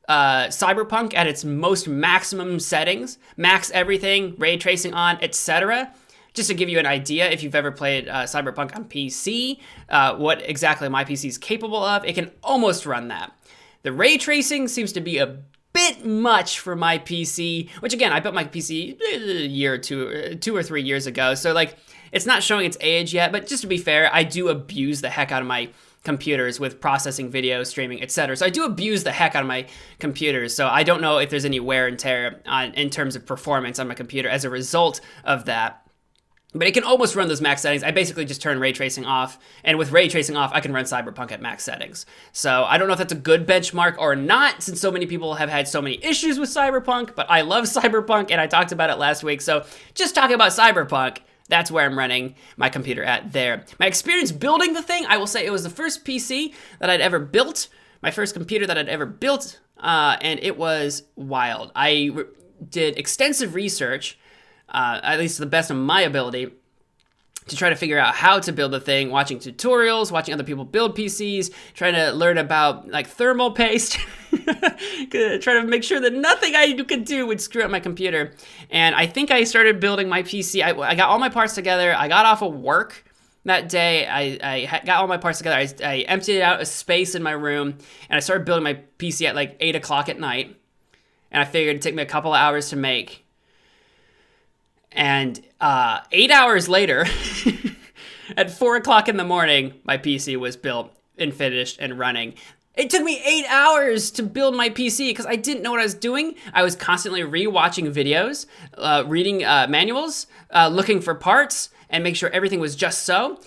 Cyberpunk at its most maximum settings, max everything, ray tracing on, etc. Just to give you an idea, if you've ever played Cyberpunk on PC, what exactly my PC is capable of, it can almost run that. The ray tracing seems to be a bit much for my PC, which again, I built my PC a year or two or 3 years ago, so like it's not showing its age yet, but just to be fair, I do abuse the heck out of my computers with processing video, streaming, etc. So I do abuse the heck out of my computers, so I don't know if there's any wear and tear in terms of performance on my computer as a result of that. But it can almost run those max settings. I basically just turn ray tracing off, and with ray tracing off, I can run Cyberpunk at max settings. So I don't know if that's a good benchmark or not, since so many people have had so many issues with Cyberpunk, but I love Cyberpunk, and I talked about it last week. So just talking about Cyberpunk, that's where I'm running my computer at there. My experience building the thing, I will say it was the first PC that I'd ever built, my first computer that I'd ever built, and it was wild. I did extensive research, at least to the best of my ability, to try to figure out how to build the thing, watching tutorials, watching other people build PCs, trying to learn about like thermal paste, trying to make sure that nothing I could do would screw up my computer. And I think I started building my PC. I got all my parts together. I got off of work that day. I got all my parts together. I emptied out a space in my room, and I started building my PC at like 8 o'clock at night. And I figured it'd take me a couple of hours to make. And 8 hours later, at 4 o'clock in the morning, my PC was built and finished and running. It took me 8 hours to build my PC because I didn't know what I was doing. I was constantly re-watching videos, reading manuals, looking for parts, and make sure everything was just so.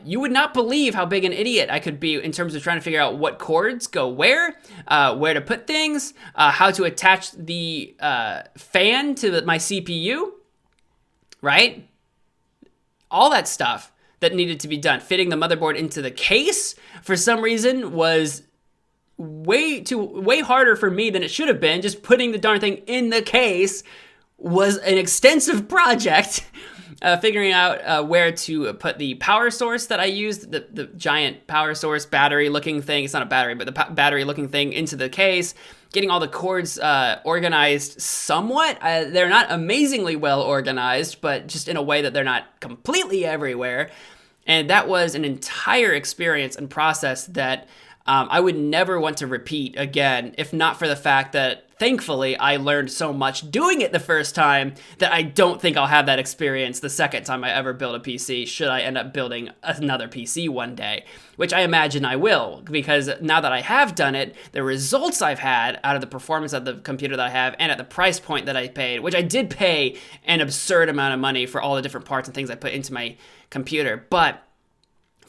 You would not believe how big an idiot I could be in terms of trying to figure out what cords go where to put things, how to attach the fan to my CPU. Right? All that stuff that needed to be done. Fitting the motherboard into the case, for some reason, was way harder for me than it should have been. Just putting the darn thing in the case was an extensive project. Figuring out where to put the power source that I used, the giant power source battery-looking thing. It's not a battery, but the battery-looking thing into the case. Getting all the cords organized somewhat. They're not amazingly well organized, but just in a way that they're not completely everywhere. And that was an entire experience and process that I would never want to repeat again, if not for the fact that, thankfully, I learned so much doing it the first time that I don't think I'll have that experience the second time I ever build a PC, should I end up building another PC one day, which I imagine I will, because now that I have done it, the results I've had out of the performance of the computer that I have and at the price point that I paid, which I did pay an absurd amount of money for all the different parts and things I put into my computer, but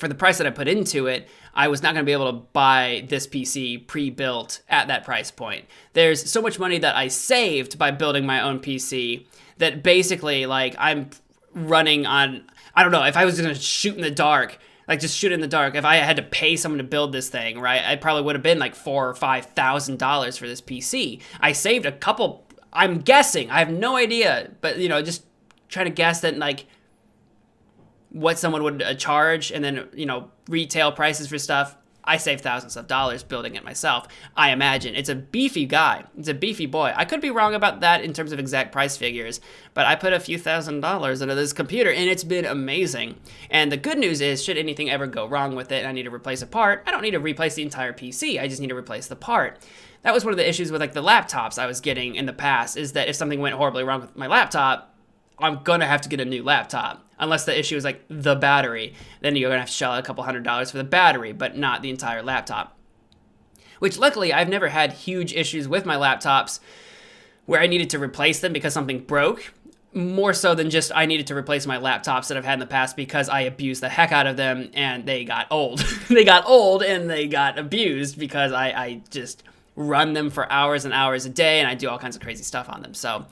for the price that I put into it, I was not going to be able to buy this PC pre-built at that price point. There's so much money that I saved by building my own PC that basically, like, I'm running on, I don't know, if I was going to shoot in the dark, like just shoot in the dark, if I had to pay someone to build this thing, right, I probably would have been like $4,000 or $5,000 for this PC. I saved a couple, I'm guessing, I have no idea, but, you know, just trying to guess that, like, what someone would charge, and then, you know, retail prices for stuff. I saved thousands of dollars building it myself. I imagine it's a beefy guy. It's a beefy boy. I could be wrong about that in terms of exact price figures, but I put a few $1,000s into this computer, and it's been amazing. And the good news is, should anything ever go wrong with it and I need to replace a part, I don't need to replace the entire PC. I just need to replace the part. That was one of the issues with, like, the laptops I was getting in the past, is that if something went horribly wrong with my laptop, I'm gonna have to get a new laptop. Unless the issue is, like, the battery, then you're gonna have to shell out a couple $100s for the battery, but not the entire laptop. Which, luckily, I've never had huge issues with my laptops where I needed to replace them because something broke. More so than just I needed to replace my laptops that I've had in the past because I abused the heck out of them and they got old. They got old and they got abused because I just run them for hours and hours a day, and I do all kinds of crazy stuff on them. So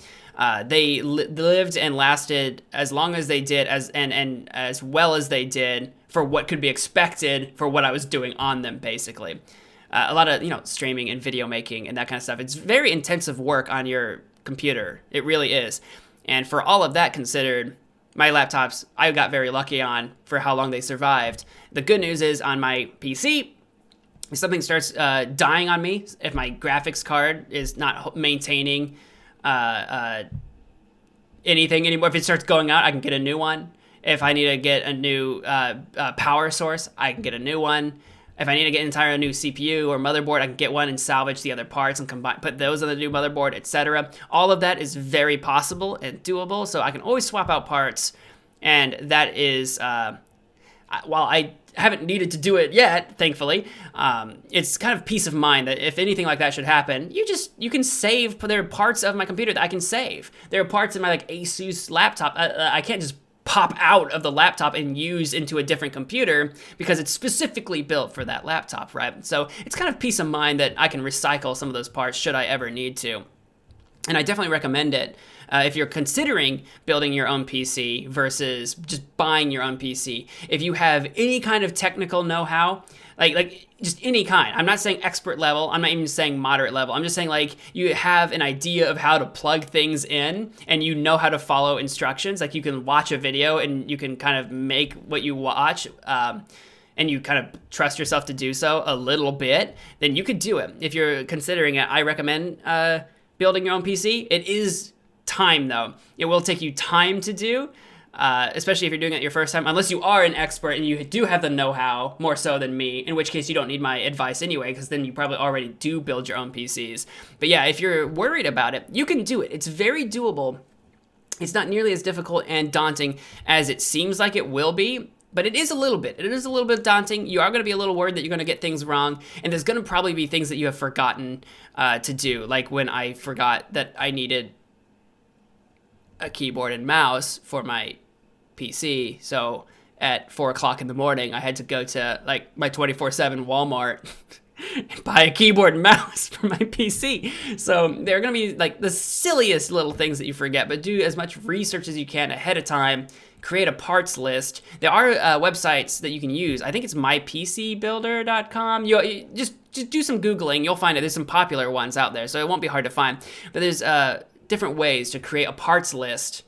they lived and lasted as long as they did, and as well as they did for what could be expected for what I was doing on them, basically. A lot of, you know, streaming and video making and that kind of stuff. It's very intensive work on your computer. It really is. And for all of that considered, my laptops, I got very lucky on for how long they survived. The good news is, on my PC, if something starts dying on me, if my graphics card is not maintaining anything anymore, if it starts going out, I can get a new one. If I need to get a new power source, I can get a new one. If I need to get an entire new CPU or motherboard, I can get one and salvage the other parts and put those on the new motherboard, etc. All of that is very possible and doable, so I can always swap out parts. And that is, while I haven't needed to do it yet, thankfully, it's kind of peace of mind that if anything like that should happen, you can save. There are parts of my computer that I can save. There are parts in my, like, Asus laptop I can't just pop out of the laptop and use into a different computer because it's specifically built for that laptop, right? So it's kind of peace of mind that I can recycle some of those parts should I ever need to. And I definitely recommend it if you're considering building your own PC versus just buying your own PC. If you have any kind of technical know-how, like just any kind. I'm not saying expert level. I'm not even saying moderate level. I'm just saying, like, you have an idea of how to plug things in and you know how to follow instructions. Like, you can watch a video and you can kind of make what you watch, and you kind of trust yourself to do so a little bit, then you could do it. If you're considering it, I recommend building your own PC. It is time, though. It will take you time to do, especially if you're doing it your first time, unless you are an expert and you do have the know-how, more so than me, in which case you don't need my advice anyway, because then you probably already do build your own PCs. But yeah, if you're worried about it, you can do it. It's very doable. It's not nearly as difficult and daunting as it seems like it will be, but it is a little bit. It is a little bit daunting. You are going to be a little worried that you're going to get things wrong, and there's going to probably be things that you have forgotten to do, like when I forgot that I needed a keyboard and mouse for my PC. So at 4 o'clock in the morning, I had to go to, like, my 24/7 Walmart and buy a keyboard and mouse for my PC. So there are going to be, like, the silliest little things that you forget, but do as much research as you can ahead of time. Create a parts list. There are websites that you can use. I think it's mypcbuilder.com. You just do some Googling. You'll find it. There's some popular ones out there, so it won't be hard to find. But there's different ways to create a parts list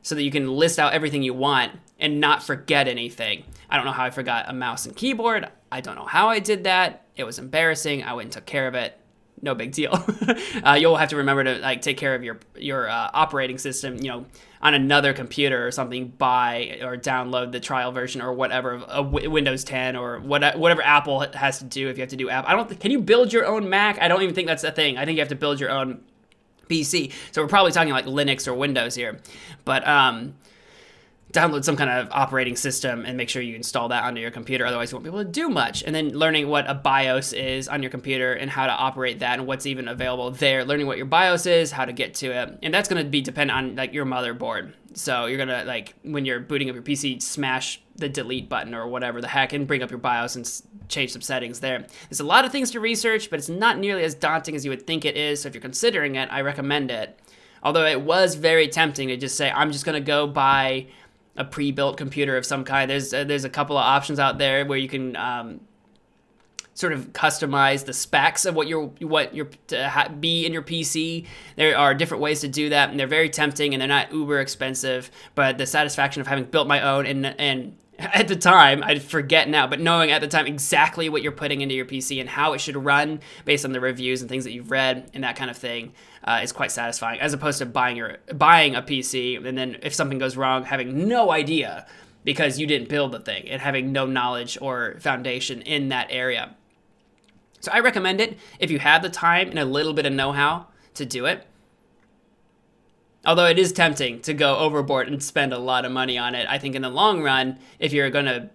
so that you can list out everything you want and not forget anything. I don't know how I forgot a mouse and keyboard. I don't know how I did that. It was embarrassing. I went and took care of it. No big deal. You'll have to remember to, like, take care of your operating system, you know, on another computer or something. Buy or download the trial version or whatever, Windows 10 or whatever Apple has to do. If you have to do Apple, can you build your own Mac? I don't even think that's a thing. I think you have to build your own PC. So we're probably talking like Linux or Windows here, but download some kind of operating system and make sure you install that onto your computer. Otherwise, you won't be able to do much. And then learning what a BIOS is on your computer and how to operate that and what's even available there. Learning what your BIOS is, how to get to it. And that's going to be dependent on like your motherboard. So you're going to, like, when you're booting up your PC, smash the delete button or whatever the heck and bring up your BIOS and change some settings there. There's a lot of things to research, but it's not nearly as daunting as you would think it is. So if you're considering it, I recommend it. Although it was very tempting to just say, I'm just going to go buy a pre-built computer of some kind. There's a couple of options out there where you can sort of customize the specs of what you be in your PC. There are different ways to do that, and they're very tempting, and they're not uber expensive. But the satisfaction of having built my own and at the time, I forget now, but knowing at the time exactly what you're putting into your PC and how it should run based on the reviews and things that you've read and that kind of thing is quite satisfying, as opposed to buying a PC and then if something goes wrong, having no idea because you didn't build the thing and having no knowledge or foundation in that area. So I recommend it if you have the time and a little bit of know-how to do it. Although it is tempting to go overboard and spend a lot of money on it, I think in the long run, if you're gonna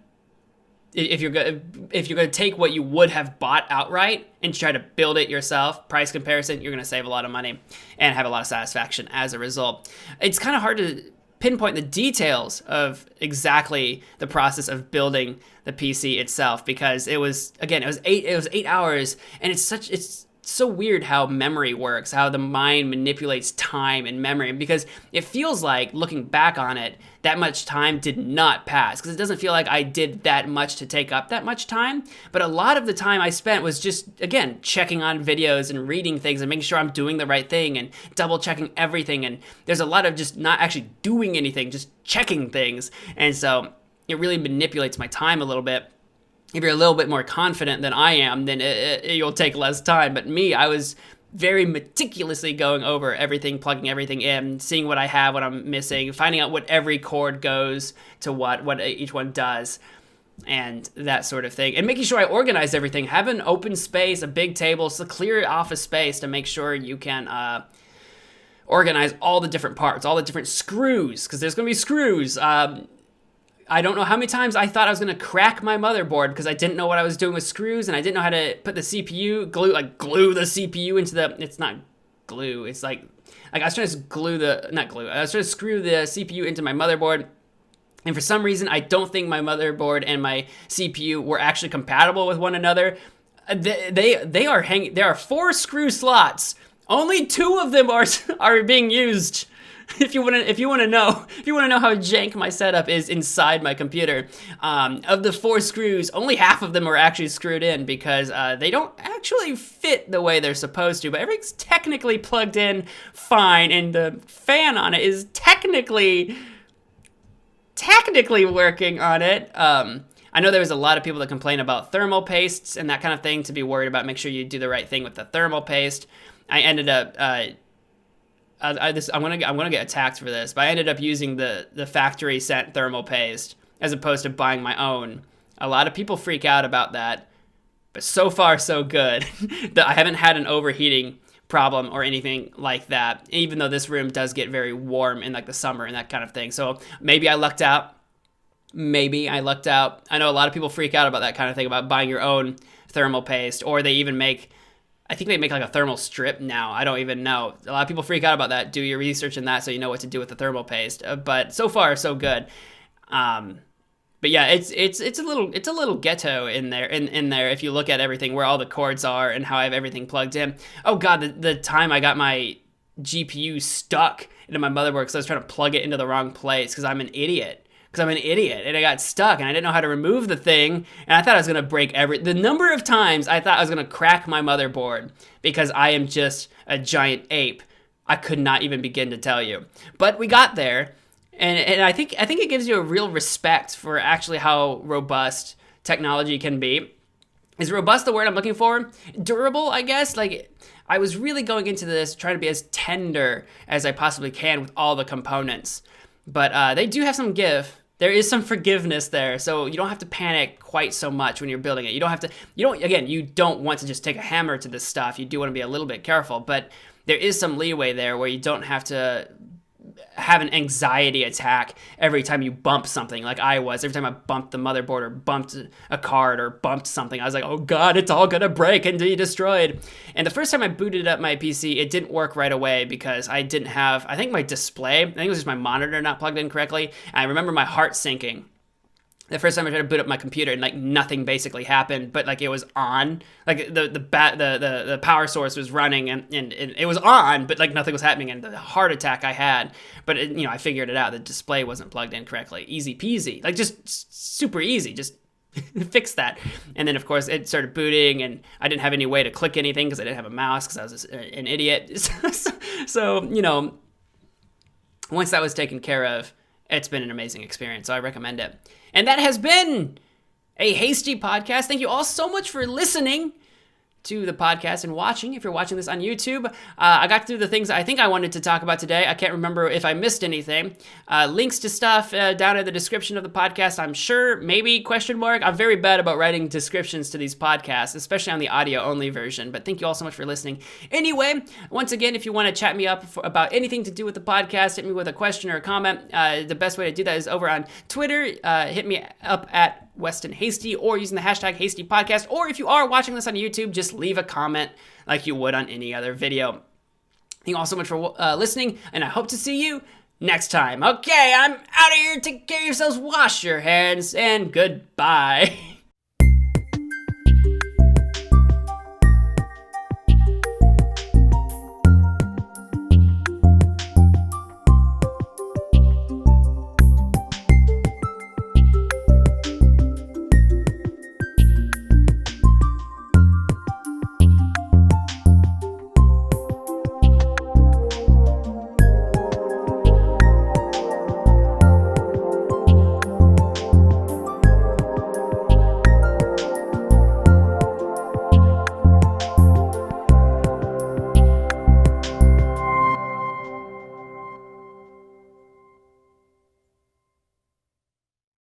take what you would have bought outright and try to build it yourself, price comparison, you're gonna save a lot of money and have a lot of satisfaction as a result. It's kind of hard to pinpoint the details of exactly the process of building the PC itself because it was 8 hours, and it's so weird how memory works, how the mind manipulates time and memory, because it feels like, looking back on it, that much time did not pass, because it doesn't feel like I did that much to take up that much time, but a lot of the time I spent was just, again, checking on videos and reading things and making sure I'm doing the right thing and double checking everything, and there's a lot of just not actually doing anything, just checking things, and so it really manipulates my time a little bit. If you're a little bit more confident than I am, then you'll take less time. But me, I was very meticulously going over everything, plugging everything in, seeing what I have, what I'm missing, finding out what every cord goes to what each one does, and that sort of thing. And making sure I organize everything, have an open space, a big table, so clear office space to make sure you can organize all the different parts, all the different screws, because there's going to be screws. I don't know how many times I thought I was going to crack my motherboard because I didn't know what I was doing with screws, and I didn't know how to put the CPU, glue the CPU into the, it's not glue, it's like I was trying to I was trying to screw the CPU into my motherboard, and for some reason, I don't think my motherboard and my CPU were actually compatible with one another. There are 4 screw slots. Only 2 of them are being used. If you want to know how jank my setup is inside my computer, of the 4 screws, only half of them are actually screwed in because they don't actually fit the way they're supposed to. But everything's technically plugged in fine, and the fan on it is technically working on it. I know there was a lot of people that complain about thermal pastes and that kind of thing, to be worried about. Make sure you do the right thing with the thermal paste. I ended up. I'm gonna get attacked for this, but I ended up using the factory sent thermal paste as opposed to buying my own. A lot of people freak out about that, but so far so good. I haven't had an overheating problem or anything like that, even though this room does get very warm in like the summer and that kind of thing. So maybe I lucked out. I know a lot of people freak out about that kind of thing, about buying your own thermal paste, or I think they make like a thermal strip now. I don't even know. A lot of people freak out about that. Do your research in that so you know what to do with the thermal paste. But so far, so good. But yeah, it's a little ghetto in there. In there, if you look at everything, where all the cords are and how I have everything plugged in. Oh god, the time I got my GPU stuck into my motherboard because I was trying to plug it into the wrong place because I'm an idiot. And I got stuck and I didn't know how to remove the thing, and I thought I was going to break the number of times I thought I was going to crack my motherboard because I am just a giant ape. I could not even begin to tell you. But we got there, and I think it gives you a real respect for actually how robust technology can be. Is robust the word I'm looking for? Durable, I guess? Like, I was really going into this trying to be as tender as I possibly can with all the components. But they do have some give. There is some forgiveness there, so you don't have to panic quite so much when you're building it. You don't want to just take a hammer to this stuff. You do want to be a little bit careful, but there is some leeway there where you don't have to have an anxiety attack every time you bump something, like I was. Every time I bumped the motherboard or bumped a card or bumped something, I was like, oh God, it's all gonna break and be destroyed. And the first time I booted up my PC, it didn't work right away because I didn't have, I think my display, I think it was just my monitor not plugged in correctly. And I remember my heart sinking the first time I tried to boot up my computer, and like nothing basically happened, but like it was on, like the power source was running and it was on, but like nothing was happening, and the heart attack I had, but it, I figured it out. The display wasn't plugged in correctly. Easy peasy, like just super easy, just fix that. And then of course it started booting, and I didn't have any way to click anything because I didn't have a mouse because I was an idiot. So once that was taken care of, it's been an amazing experience, so I recommend it. And that has been a Hasty Podcast. Thank you all so much for listening to the podcast and watching. If you're watching this on YouTube, I got through the things I think I wanted to talk about today. I can't remember if I missed anything. Links to stuff down in the description of the podcast, I'm sure, maybe, question mark. I'm very bad about writing descriptions to these podcasts, especially on the audio-only version, but thank you all so much for listening. Anyway, once again, if you want to chat me up about anything to do with the podcast, hit me with a question or a comment. The best way to do that is over on Twitter. Hit me up at Weston Hasty, or using the hashtag Hasty Podcast, or if you are watching this on YouTube, just leave a comment like you would on any other video. Thank you all so much for listening, and I hope to see you next time. Okay, I'm out of here. Take care of yourselves, wash your hands, and goodbye.